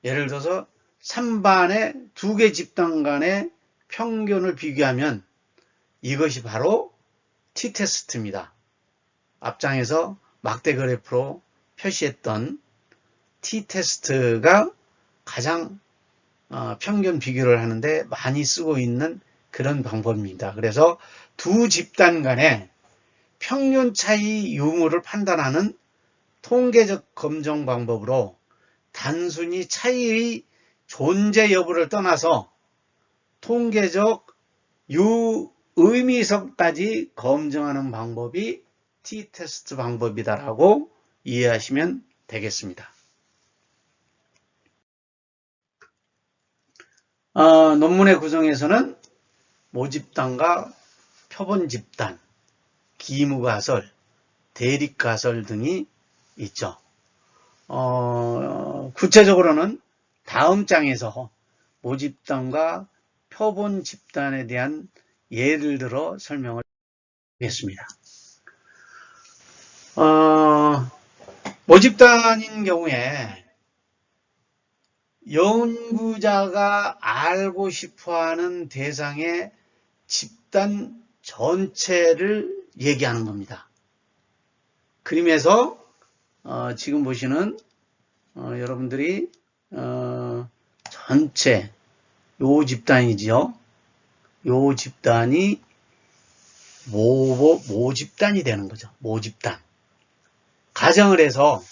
예를 들어서 3반의 두 개 집단 간의 평균을 비교하면 이것이 바로 t-테스트입니다. 앞장에서 막대 그래프로 표시했던 t-테스트가 가장 평균 비교를 하는데 많이 쓰고 있는 그런 방법입니다. 그래서 두 집단 간의 평균 차이 유무를 판단하는 통계적 검정 방법으로 단순히 차이의 존재 여부를 떠나서 통계적 유의미성까지 검증하는 방법이 t-테스트 방법이다라고 이해하시면 되겠습니다. 논문의 구성에서는 모집단과 표본집단, 기무가설, 대립가설 등이 있죠. 구체적으로는 다음 장에서 모집단과 표본집단에 대한 예를 들어 설명을 하겠습니다. 모집단인 경우에 연구자가 알고 싶어하는 대상의 집단 전체를 얘기하는 겁니다. 그림에서 지금 보시는 여러분들이 전체 요 집단이지요. 요 집단이 모집단이 되는 거죠. 모집단. 가정을 해서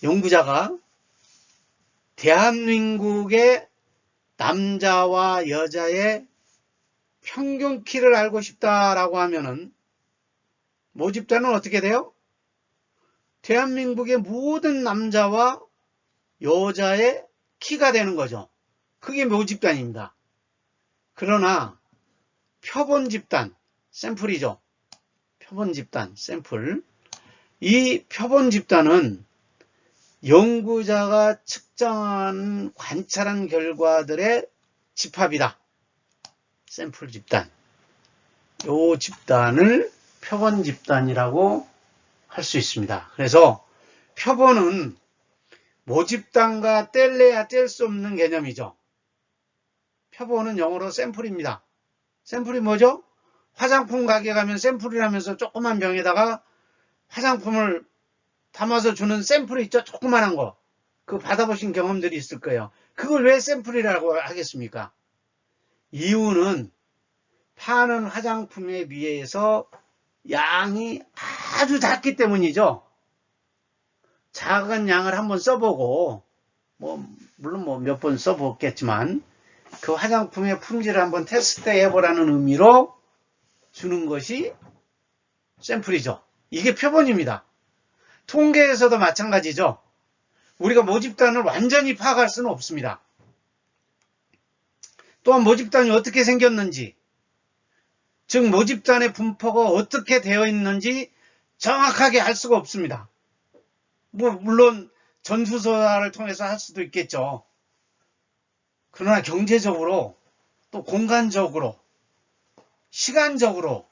연구자가 대한민국의 남자와 여자의 평균 키를 알고 싶다라고 하면은 모집단은 어떻게 돼요? 대한민국의 모든 남자와 여자의 키가 되는 거죠. 그게 모집단입니다. 그러나 표본 집단, 샘플이죠. 표본 집단, 샘플. 이 표본 집단은 연구자가 측정한 관찰한 결과들의 집합이다. 샘플 집단. 이 집단을 표본 집단이라고 할 수 있습니다. 그래서 표본은 모집단과 뗄래야 뗄 수 없는 개념이죠. 표본은 영어로 샘플입니다. 샘플이 뭐죠? 화장품 가게 가면 샘플이라면서 조그만 병에다가 화장품을 담아서 주는 샘플이 있죠? 조그만한 거. 그거 받아보신 경험들이 있을 거예요. 그걸 왜 샘플이라고 하겠습니까? 이유는 파는 화장품에 비해서 양이 아주 작기 때문이죠. 작은 양을 한번 써보고, 물론 몇 번 써보겠지만, 그 화장품의 품질을 한번 테스트 해보라는 의미로 주는 것이 샘플이죠. 이게 표본입니다. 통계에서도 마찬가지죠. 우리가 모집단을 완전히 파악할 수는 없습니다. 또한 모집단이 어떻게 생겼는지, 즉 모집단의 분포가 어떻게 되어 있는지 정확하게 알 수가 없습니다. 물론 전수조사를 통해서 할 수도 있겠죠. 그러나 경제적으로 또 공간적으로 시간적으로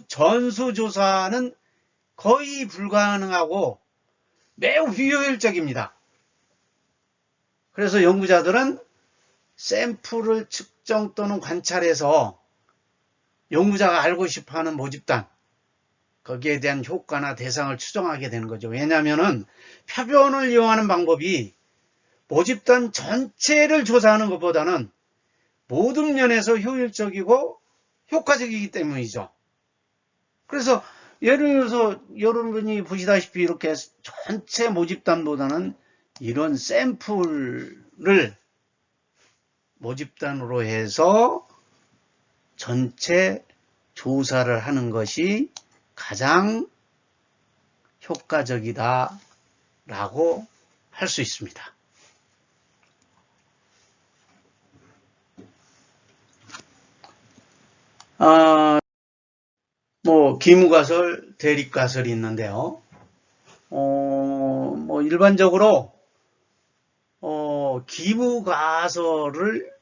전수조사는 거의 불가능하고 매우 비효율적입니다. 그래서 연구자들은 샘플을 측정 또는 관찰해서 연구자가 알고 싶어하는 모집단, 거기에 대한 효과나 대상을 추정하게 되는 거죠. 왜냐하면 표본을 이용하는 방법이 모집단 전체를 조사하는 것보다는 모든 면에서 효율적이고 효과적이기 때문이죠. 그래서 예를 들어서 여러분이 보시다시피 이렇게 전체 모집단보다는 이런 샘플을 모집단으로 해서 전체 조사를 하는 것이 가장 효과적이다라고 할 수 있습니다. 기무가설, 대립가설이 있는데요. 일반적으로 기무가설을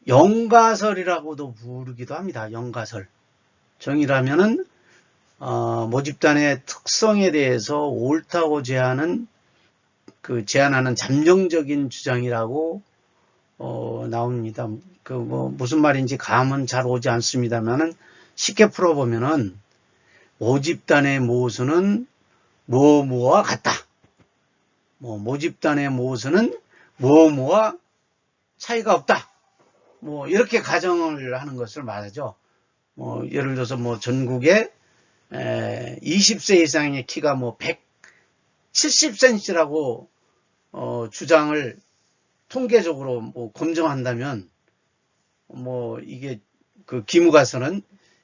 영가설이라고도 부르기도 합니다. 영가설. 정의라면은 모집단의 특성에 대해서 옳다고 제안하는 잠정적인 주장이라고 나옵니다. 무슨 말인지 감은 잘 오지 않습니다만은 쉽게 풀어보면은 모집단의 모수는 뭐뭐와 같다. 모집단의 모수는 뭐뭐와 차이가 없다. 이렇게 가정을 하는 것을 말하죠. 예를 들어서 전국에 20세 이상의 키가 170cm라고 주장을 통계적으로 검증한다면 이게 기무가설은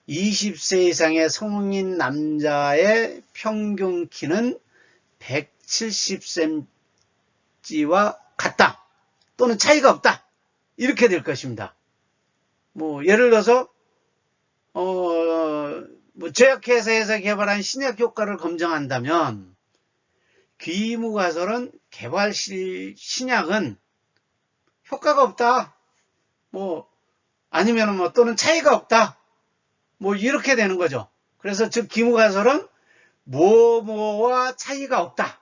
20세 이상의 성인 남자의 평균 키는 170cm와 같다 또는 차이가 없다 이렇게 될 것입니다. 예를 들어서 제약회사에서 개발한 신약 효과를 검증한다면 기무가설은 개발실 신약은 효과가 없다. 아니면 또는 차이가 없다. 이렇게 되는 거죠. 그래서 즉 기무가설은 뭐뭐와 차이가 없다.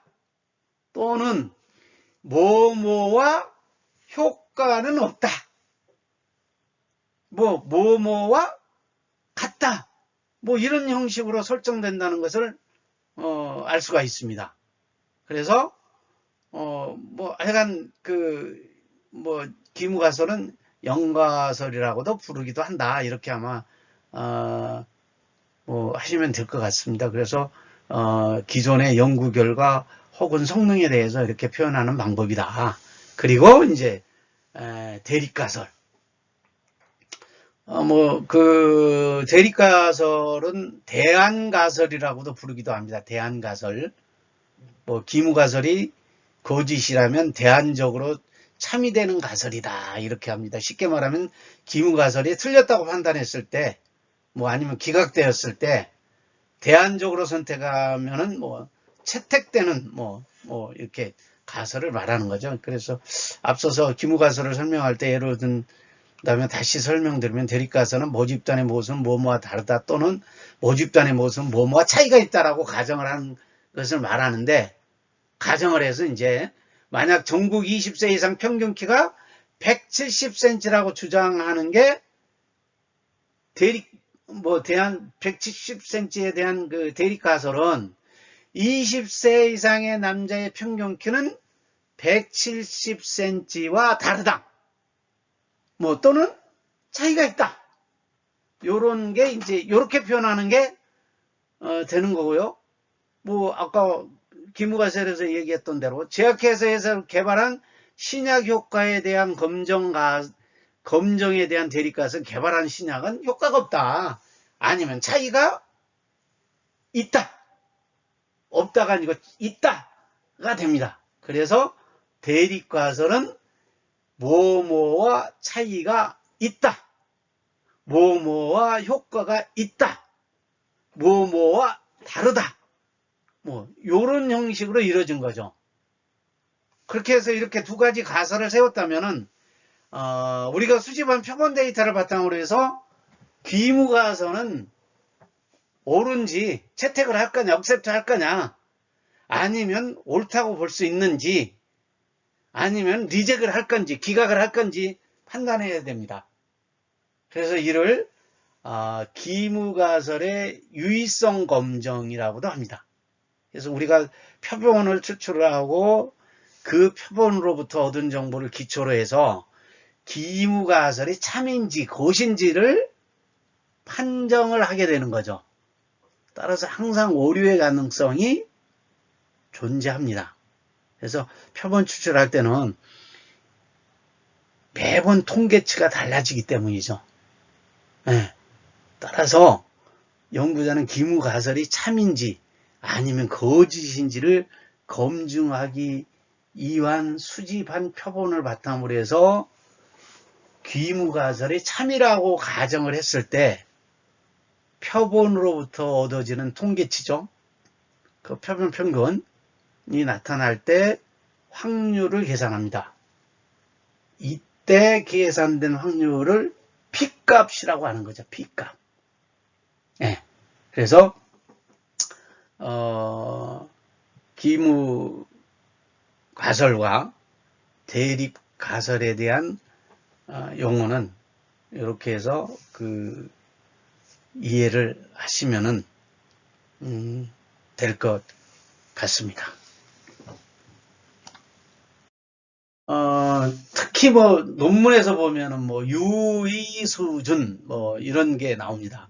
또는 뭐뭐와 효과는 없다. 뭐뭐와 같다. 이런 형식으로 설정된다는 것을 알 수가 있습니다. 그래서 하여간 기무가설은 영가설이라고도 부르기도 한다. 이렇게 아마 하시면 될 것 같습니다. 그래서 기존의 연구 결과 혹은 성능에 대해서 이렇게 표현하는 방법이다. 그리고 이제 대립가설. 대립가설은 대안가설이라고도 부르기도 합니다. 대안가설. 기무가설이 거짓이라면 대안적으로 참이 되는 가설이다. 이렇게 합니다. 쉽게 말하면 기무가설이 틀렸다고 판단했을 때, 아니면 기각되었을 때, 대안적으로 선택하면은 채택되는 이렇게 가설을 말하는 거죠. 그래서 앞서서 기무가설을 설명할 때 예를 든다면 다시 설명드리면 대립가설은 모집단의 모습은 뭐뭐와 다르다 또는 모집단의 모습은 뭐뭐와 차이가 있다라고 가정을 한 것을 말하는데, 가정을 해서 이제 만약 전국 20세 이상 평균 키가 170cm라고 주장하는 게 대한 170cm에 대한 그 대립가설은 20세 이상의 남자의 평균 키는 170cm와 다르다. 또는 차이가 있다. 요런 게 이제 요렇게 표현하는 게 되는 거고요. 아까 기무가설에서 얘기했던 대로 제약회사에서 개발한 신약 효과에 대한 검정에 대한 대립가설 개발한 신약은 효과가 없다. 아니면 차이가 있다. 없다가 아니고 있다가 됩니다. 그래서 대립가설은 뭐뭐와 차이가 있다. 뭐뭐와 효과가 있다. 뭐뭐와 다르다. 요런 형식으로 이루어진 거죠. 그렇게 해서 이렇게 두 가지 가설을 세웠다면은 우리가 수집한 표본 데이터를 바탕으로 해서 기무가설은 옳은지 채택을 할 거냐, 억셉트 할 거냐, 아니면 옳다고 볼 수 있는지, 아니면 리젝을 할 건지, 기각을 할 건지 판단해야 됩니다. 그래서 이를 기무가설의 유의성 검정이라고도 합니다. 그래서 우리가 표본을 추출하고 그 표본으로부터 얻은 정보를 기초로 해서 기무가설이 참인지 거신지를 판정을 하게 되는 거죠. 따라서 항상 오류의 가능성이 존재합니다. 그래서 표본 추출할 때는 매번 통계치가 달라지기 때문이죠. 네. 따라서 연구자는 기무가설이 참인지 아니면 거짓인지를 검증하기 위한 수집한 표본을 바탕으로 해서 기무가설이 참이라고 가정을 했을 때 표본으로부터 얻어지는 통계치죠. 그 표본 평균이 나타날 때 확률을 계산합니다. 이때 계산된 확률을 P값이라고 하는 거죠. P값. 네. 그래서 기무가설과 대립가설에 대한 용어는 이렇게 해서 이해를 하시면은 될 것 같습니다. 특히 논문에서 보면은 유의 수준 이런 게 나옵니다.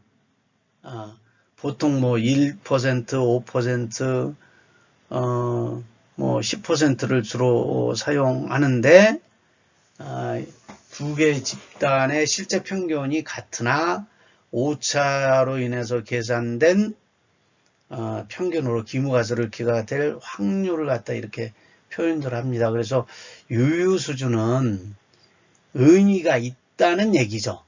보통 1%, 5%, 10%를 주로 사용하는데 두 개의 집단의 실제 평균이 같으나 오차로 인해서 계산된 평균으로 기무가설을 기각될 확률을 갖다 이렇게 표현을 합니다. 그래서 유효 수준은 의미가 있다는 얘기죠.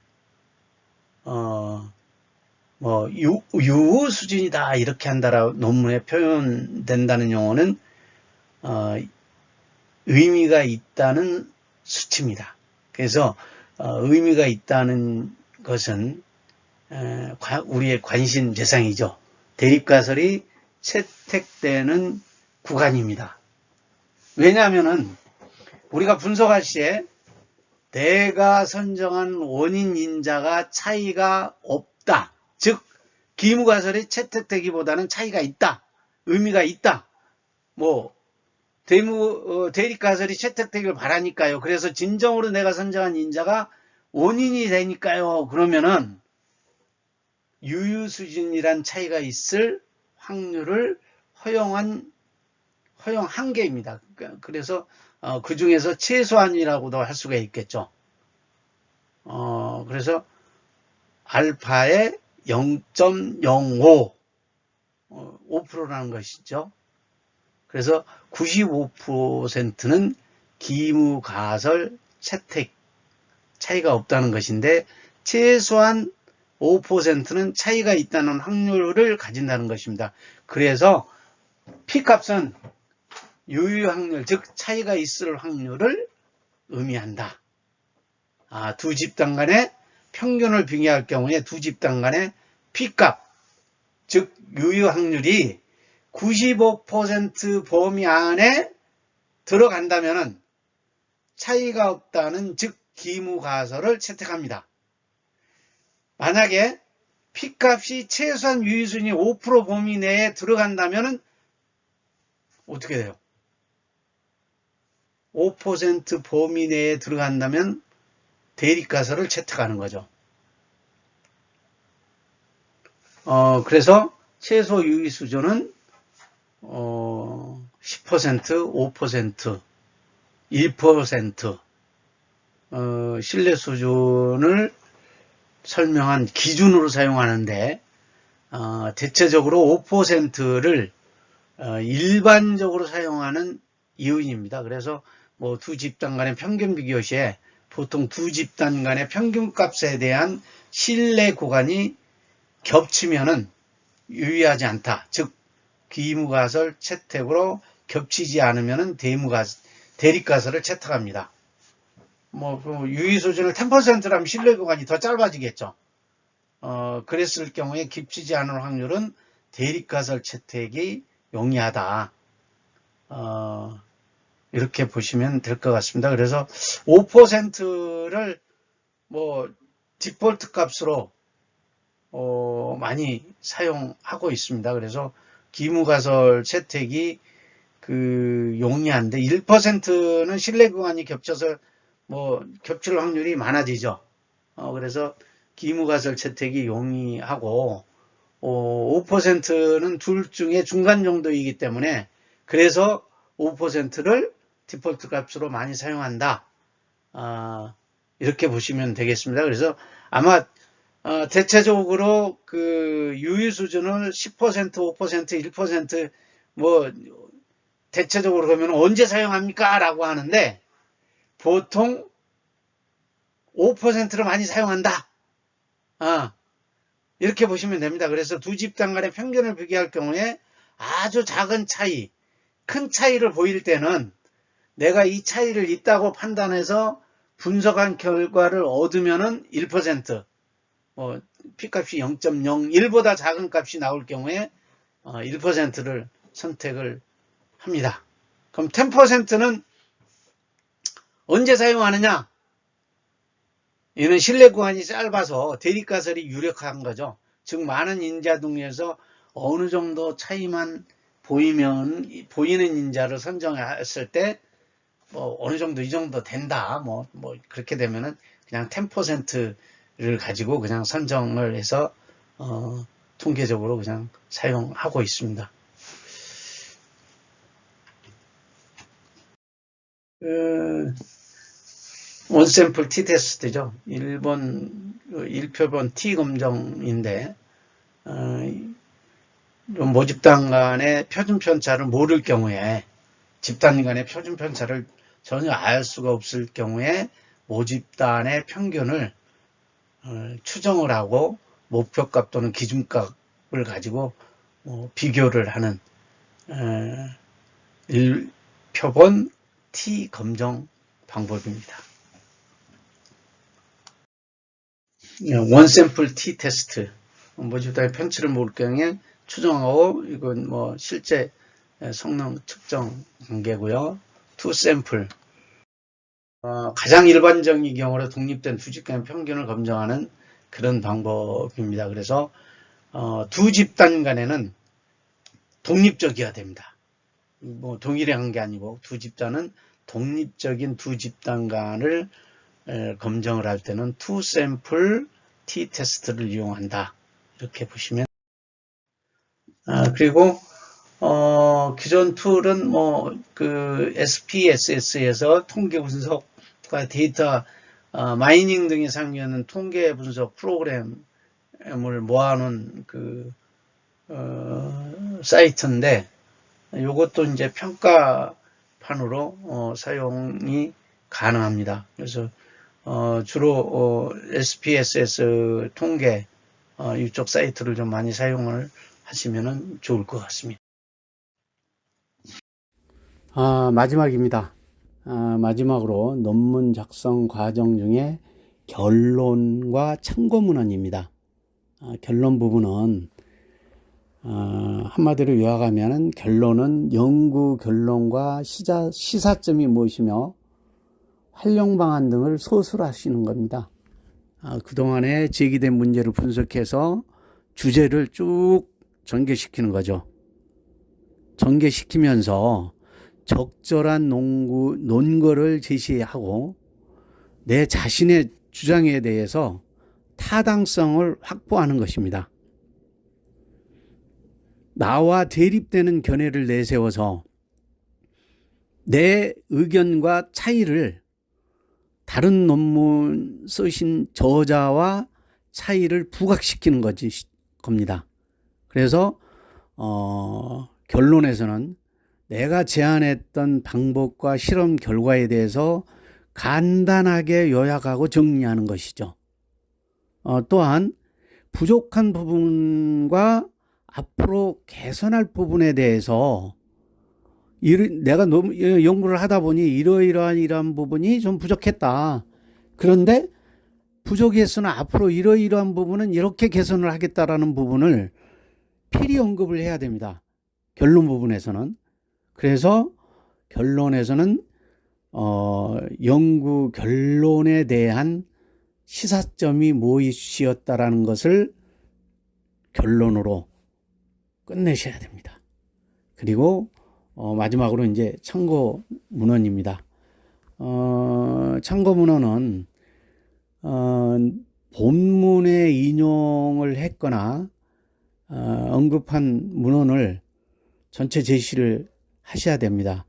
유효 수준이다 이렇게 한다라고 논문에 표현된다는 용어는 의미가 있다는 수치입니다. 그래서 의미가 있다는 것은 우리의 관심 대상이죠. 대립가설이 채택되는 구간입니다. 왜냐하면은 우리가 분석할 시에 내가 선정한 원인 인자가 차이가 없다. 즉 기무가설이 채택되기보다는 차이가 있다. 의미가 있다. 대립가설이 채택되길 바라니까요. 그래서 진정으로 내가 선정한 인자가 원인이 되니까요. 그러면은 유효 수준이란 차이가 있을 확률을 허용 한계입니다. 그래서 그 중에서 최소한이라고도 할 수가 있겠죠. 그래서 알파의 0.05, 5%라는 것이죠. 그래서 95%는 기무가설 채택 차이가 없다는 것인데 최소한 5%는 차이가 있다는 확률을 가진다는 것입니다. 그래서 P값은 유효 확률, 즉 차이가 있을 확률을 의미한다. 두 집단 간의 평균을 비교할 경우에 두 집단 간의 P값, 즉 유효 확률이 95% 범위 안에 들어간다면 차이가 없다는 즉 기무가설을 채택합니다. 만약에 P값이 최소한 유의수준이 5% 범위 내에 들어간다면 어떻게 돼요? 5% 범위 내에 들어간다면 대립가설을 채택하는 거죠. 그래서 최소 유의 수준은 10%, 5%, 1% 신뢰 수준을 설명한 기준으로 사용하는데 대체적으로 5%를 일반적으로 사용하는 이윤입니다. 그래서 뭐 두 집단 간의 평균 비교 시에 보통 두 집단 간의 평균값에 대한 신뢰 구간이 겹치면은 유의하지 않다. 즉 기무가설 채택으로 겹치지 않으면은 대립가설을 채택합니다. 뭐 유의 수준을 10%라면 신뢰 구간이 더 짧아지겠죠. 그랬을 경우에 겹치지 않을 확률은 대립가설 채택이 용이하다. 이렇게 보시면 될 것 같습니다. 그래서 5%를 뭐 디폴트 값으로 많이 사용하고 있습니다. 그래서 기무가설 채택이 용이한데 1%는 신뢰 구간이 겹쳐서 뭐 겹칠 확률이 많아지죠. 그래서 기무가설 채택이 용이하고 5%는 둘 중에 중간 정도이기 때문에 그래서 5%를 디폴트 값으로 많이 사용한다. 이렇게 보시면 되겠습니다. 그래서 아마 대체적으로 유의 수준을 10%, 5%, 1% 뭐 대체적으로 그러면 언제 사용합니까? 라고 하는데 보통 5%를 많이 사용한다. 이렇게 보시면 됩니다. 그래서 두 집단 간의 평균을 비교할 경우에 아주 작은 차이, 큰 차이를 보일 때는 내가 이 차이를 있다고 판단해서 분석한 결과를 얻으면은 1%, P값이 0.01보다 작은 값이 나올 경우에 1%를 선택을 합니다. 그럼 10%는 언제 사용하느냐? 이는 신뢰 구간이 짧아서 대립가설이 유력한 거죠. 즉 많은 인자 중에서 어느 정도 차이만 보이는 인자를 선정했을 때 어느 정도 이 정도 된다. 그렇게 되면은 그냥 10%를 가지고 그냥 선정을 해서 통계적으로 그냥 사용하고 있습니다. 원샘플 T 테스트죠. 1표본 T 검정인데 모집단 간의 표준 편차를 모를 경우에 집단 간의 표준 편차를 전혀 알 수가 없을 경우에 모집단의 평균을 추정을 하고 목표값 또는 기준값을 가지고 비교를 하는 1표본 T 검정 방법입니다. 원샘플 T 테스트, 모집단의 편차를 모를 경우에 추정하고 이건 실제 성능 측정 단계고요. 투 샘플, 가장 일반적인 경우로 독립된 두 집단의 평균을 검정하는 그런 방법입니다. 그래서 두 집단 간에는 독립적이어야 됩니다. 동일한 게 아니고 두 집단은 독립적인 두 집단 간을 검정을 할 때는 투 샘플 T 테스트를 이용한다. 이렇게 보시면 그리고 기존 툴은 SPSS에서 통계 분석과 데이터 마이닝 등이 사용하는 통계 분석 프로그램 모아놓은 사이트인데, 요것도 이제 평가판으로 사용이 가능합니다. 그래서 주로 SPSS 통계 이쪽 사이트를 좀 많이 사용을 하시면 좋을 것 같습니다. 마지막입니다. 마지막으로 논문 작성 과정 중에 결론과 참고문헌입니다. 결론 부분은 한마디로 요약하면 결론은 연구 결론과 시사점이 무엇이며 활용 방안 등을 서술하시는 겁니다. 그동안에 제기된 문제를 분석해서 주제를 쭉 전개시키는 거죠. 전개시키면서 적절한 논거를 제시하고 내 자신의 주장에 대해서 타당성을 확보하는 것입니다. 나와 대립되는 견해를 내세워서 내 의견과 차이를 다른 논문 쓰신 저자와 차이를 부각시키는 겁니다. 그래서 결론에서는 내가 제안했던 방법과 실험 결과에 대해서 간단하게 요약하고 정리하는 것이죠. 또한 부족한 부분과 앞으로 개선할 부분에 대해서 내가 연구를 하다 보니 이러이러한 부분이 좀 부족했다. 그런데 부족했으나 앞으로 이러이러한 부분은 이렇게 개선을 하겠다라는 부분을 필히 언급을 해야 됩니다. 결론 부분에서는. 그래서 결론에서는 연구 결론에 대한 시사점이 무엇이었다라는 것을 결론으로 끝내셔야 됩니다. 그리고 마지막으로 이제 참고 문헌입니다. 참고 문헌은 본문에 인용을 했거나 언급한 문헌을 전체 제시를 하셔야 됩니다.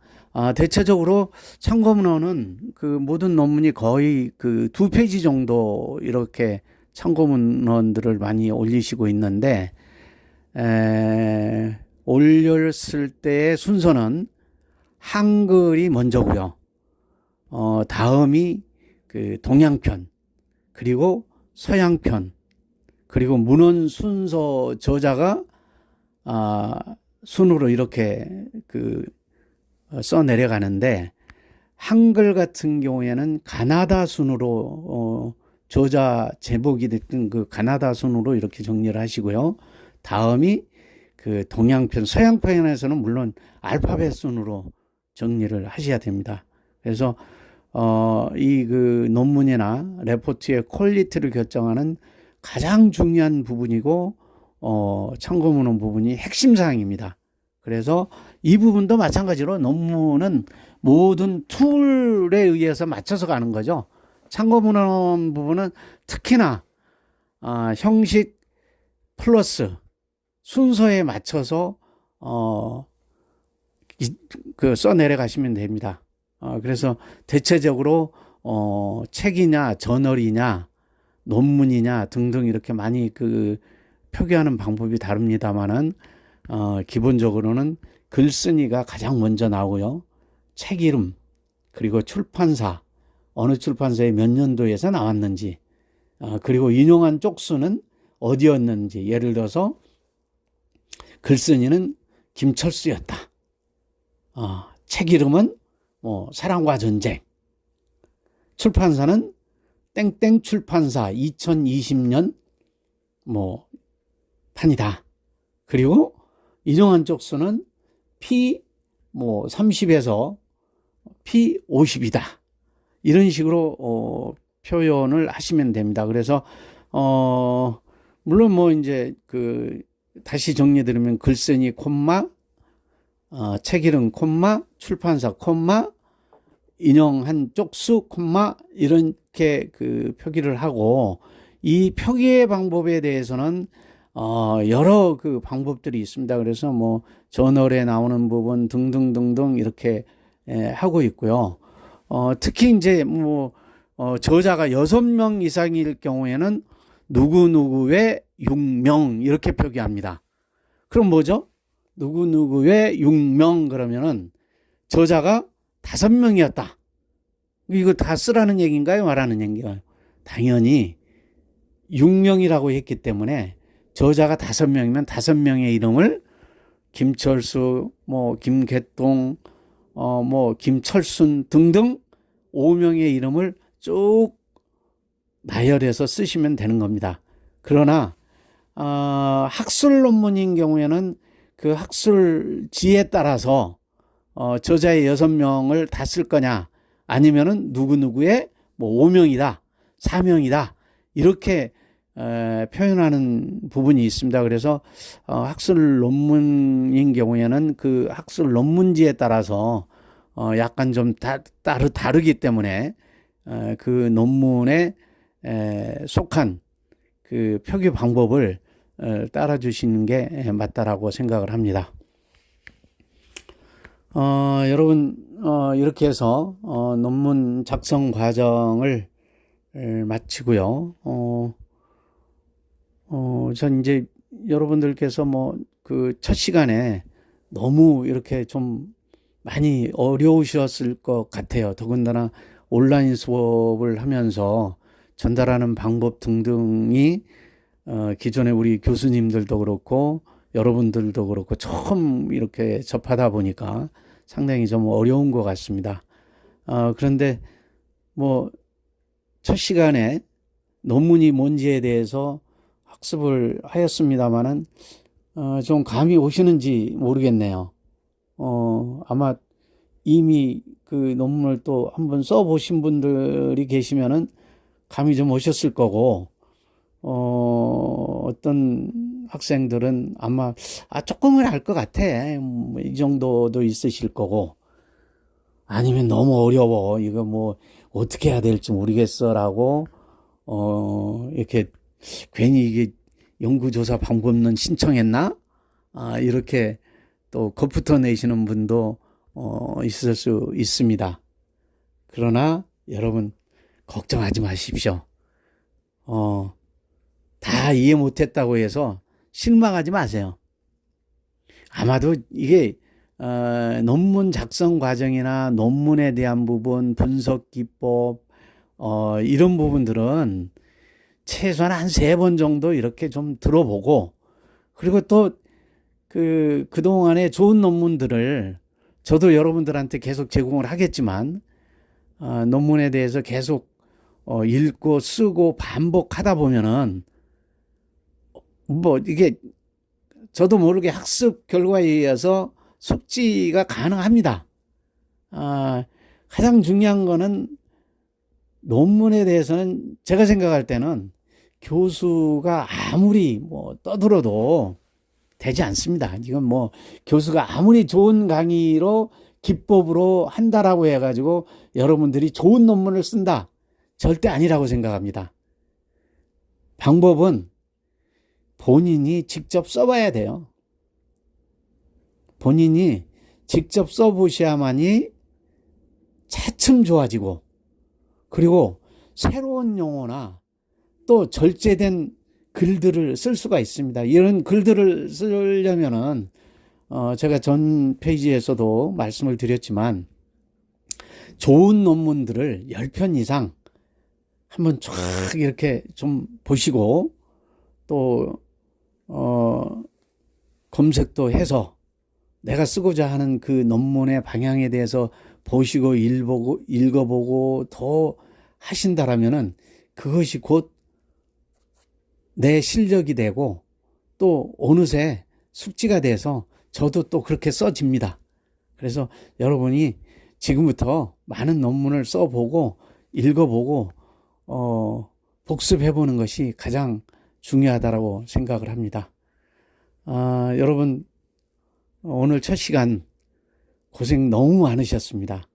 대체적으로 참고 문헌은 모든 논문이 거의 2페이지 정도 이렇게 참고 문헌들을 많이 올리시고 있는데, 올렸을 때의 순서는 한글이 먼저고요. 다음이 동양편, 그리고 서양편, 그리고 문헌 순서 저자가 순으로 이렇게 써 내려가는데, 한글 같은 경우에는 가나다 순으로 저자 제목이 됐던 가나다 순으로 이렇게 정리를 하시고요. 다음이 동양편, 서양편에서는 물론 알파벳 순으로 정리를 하셔야 됩니다. 그래서 이 논문이나 레포트의 퀄리티를 결정하는 가장 중요한 부분이고 참고문헌 부분이 핵심 사항입니다. 그래서 이 부분도 마찬가지로 논문은 모든 툴에 의해서 맞춰서 가는 거죠. 참고문헌 부분은 특히나 형식 플러스 순서에 맞춰서 써 내려가시면 됩니다. 그래서 대체적으로 책이냐 저널이냐 논문이냐 등등 이렇게 많이 표기하는 방법이 다릅니다만은 기본적으로는 글쓴이가 가장 먼저 나오고요. 책 이름, 그리고 출판사, 어느 출판사에 몇 년도에서 나왔는지, 그리고 인용한 쪽수는 어디였는지, 예를 들어서 글쓴이는 김철수였다. 책 이름은 사랑과 전쟁. 출판사는 땡땡 출판사 2020년 판이다. 그리고 인용한 쪽수는 P30에서 P50이다. 이런 식으로 표현을 하시면 됩니다. 그래서 물론 이제 다시 정리드리면 글쓴이 콤마, 책 이름 콤마, 출판사 콤마, 인용한 쪽수 콤마 이렇게 표기를 하고, 이 표기의 방법에 대해서는 여러 방법들이 있습니다. 그래서 저널에 나오는 부분 등등등등 이렇게 하고 있고요. 특히 이제 저자가 6명 이상일 경우에는 누구누구의 육명 이렇게 표기합니다. 그럼 뭐죠? 누구누구의 육명 그러면은 저자가 5명이었다. 이거 다 쓰라는 얘기인가요? 말하는 얘기인가요? 당연히 육명이라고 했기 때문에 저자가 5명이면 5명의 이름을 김철수, 김개똥, 김철순 등등 5명의 이름을 쭉 나열해서 쓰시면 되는 겁니다. 그러나 학술 논문인 경우에는 그 학술지에 따라서 저자의 6명을 다 쓸 거냐 아니면은 누구누구의 5명이다 4명이다 이렇게 표현하는 부분이 있습니다. 그래서 학술 논문인 경우에는 그 학술 논문지에 따라서 약간 좀 다르기 때문에 그 논문에 속한 그 표기 방법을 따라 주시는 게 맞다라고 생각을 합니다. 여러분 이렇게 해서 논문 작성 과정을 마치고요. 전 이제 여러분들께서 그 첫 시간에 너무 이렇게 좀 많이 어려우셨을 것 같아요. 더군다나 온라인 수업을 하면서 전달하는 방법 등등이 기존에 우리 교수님들도 그렇고 여러분들도 그렇고 처음 이렇게 접하다 보니까 상당히 좀 어려운 것 같습니다. 그런데 첫 시간에 논문이 뭔지에 대해서 학습을 하였습니다만은 좀 감이 오시는지 모르겠네요. 아마 이미 그 논문을 또 한번 써보신 분들이 계시면은 감이 좀 오셨을 거고, 어떤 학생들은 아마 조금은 알 것 같아. 이 정도도 있으실 거고, 아니면 너무 어려워. 이거 어떻게 해야 될지 모르겠어라고 이렇게 괜히 이게 연구조사 방법론 신청했나? 이렇게 또 겁부터 내시는 분도 있을 수 있습니다. 그러나 여러분 걱정하지 마십시오. 다 이해 못했다고 해서 실망하지 마세요. 아마도 이게 논문 작성 과정이나 논문에 대한 부분, 분석 기법 이런 부분들은 최소한 한 3번 정도 이렇게 좀 들어보고, 그리고 또 그동안에 좋은 논문들을 저도 여러분들한테 계속 제공을 하겠지만 논문에 대해서 계속 읽고 쓰고 반복하다 보면은 이게 저도 모르게 학습 결과에 의해서 숙지가 가능합니다. 가장 중요한 거는 논문에 대해서는 제가 생각할 때는 교수가 아무리 떠들어도 되지 않습니다. 이건 교수가 아무리 좋은 강의로 기법으로 한다라고 해가지고 여러분들이 좋은 논문을 쓴다. 절대 아니라고 생각합니다. 방법은 본인이 직접 써봐야 돼요. 본인이 직접 써보셔야만이 차츰 좋아지고, 그리고 새로운 용어나 또 절제된 글들을 쓸 수가 있습니다. 이런 글들을 쓰려면은 제가 전 페이지에서도 말씀을 드렸지만 좋은 논문들을 10편 이상 한번 쫙 이렇게 좀 보시고 또 검색도 해서 내가 쓰고자 하는 그 논문의 방향에 대해서 보시고 읽어보고 더 하신다라면은 그것이 곧 내 실력이 되고 또 어느새 숙지가 돼서 저도 또 그렇게 써집니다. 그래서 여러분이 지금부터 많은 논문을 써보고 읽어보고 복습해보는 것이 가장 중요하다고 생각을 합니다. 여러분 오늘 첫 시간 고생 너무 많으셨습니다.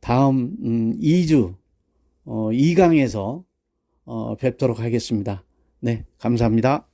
다음 2주 2강에서 뵙도록 하겠습니다. 네, 감사합니다.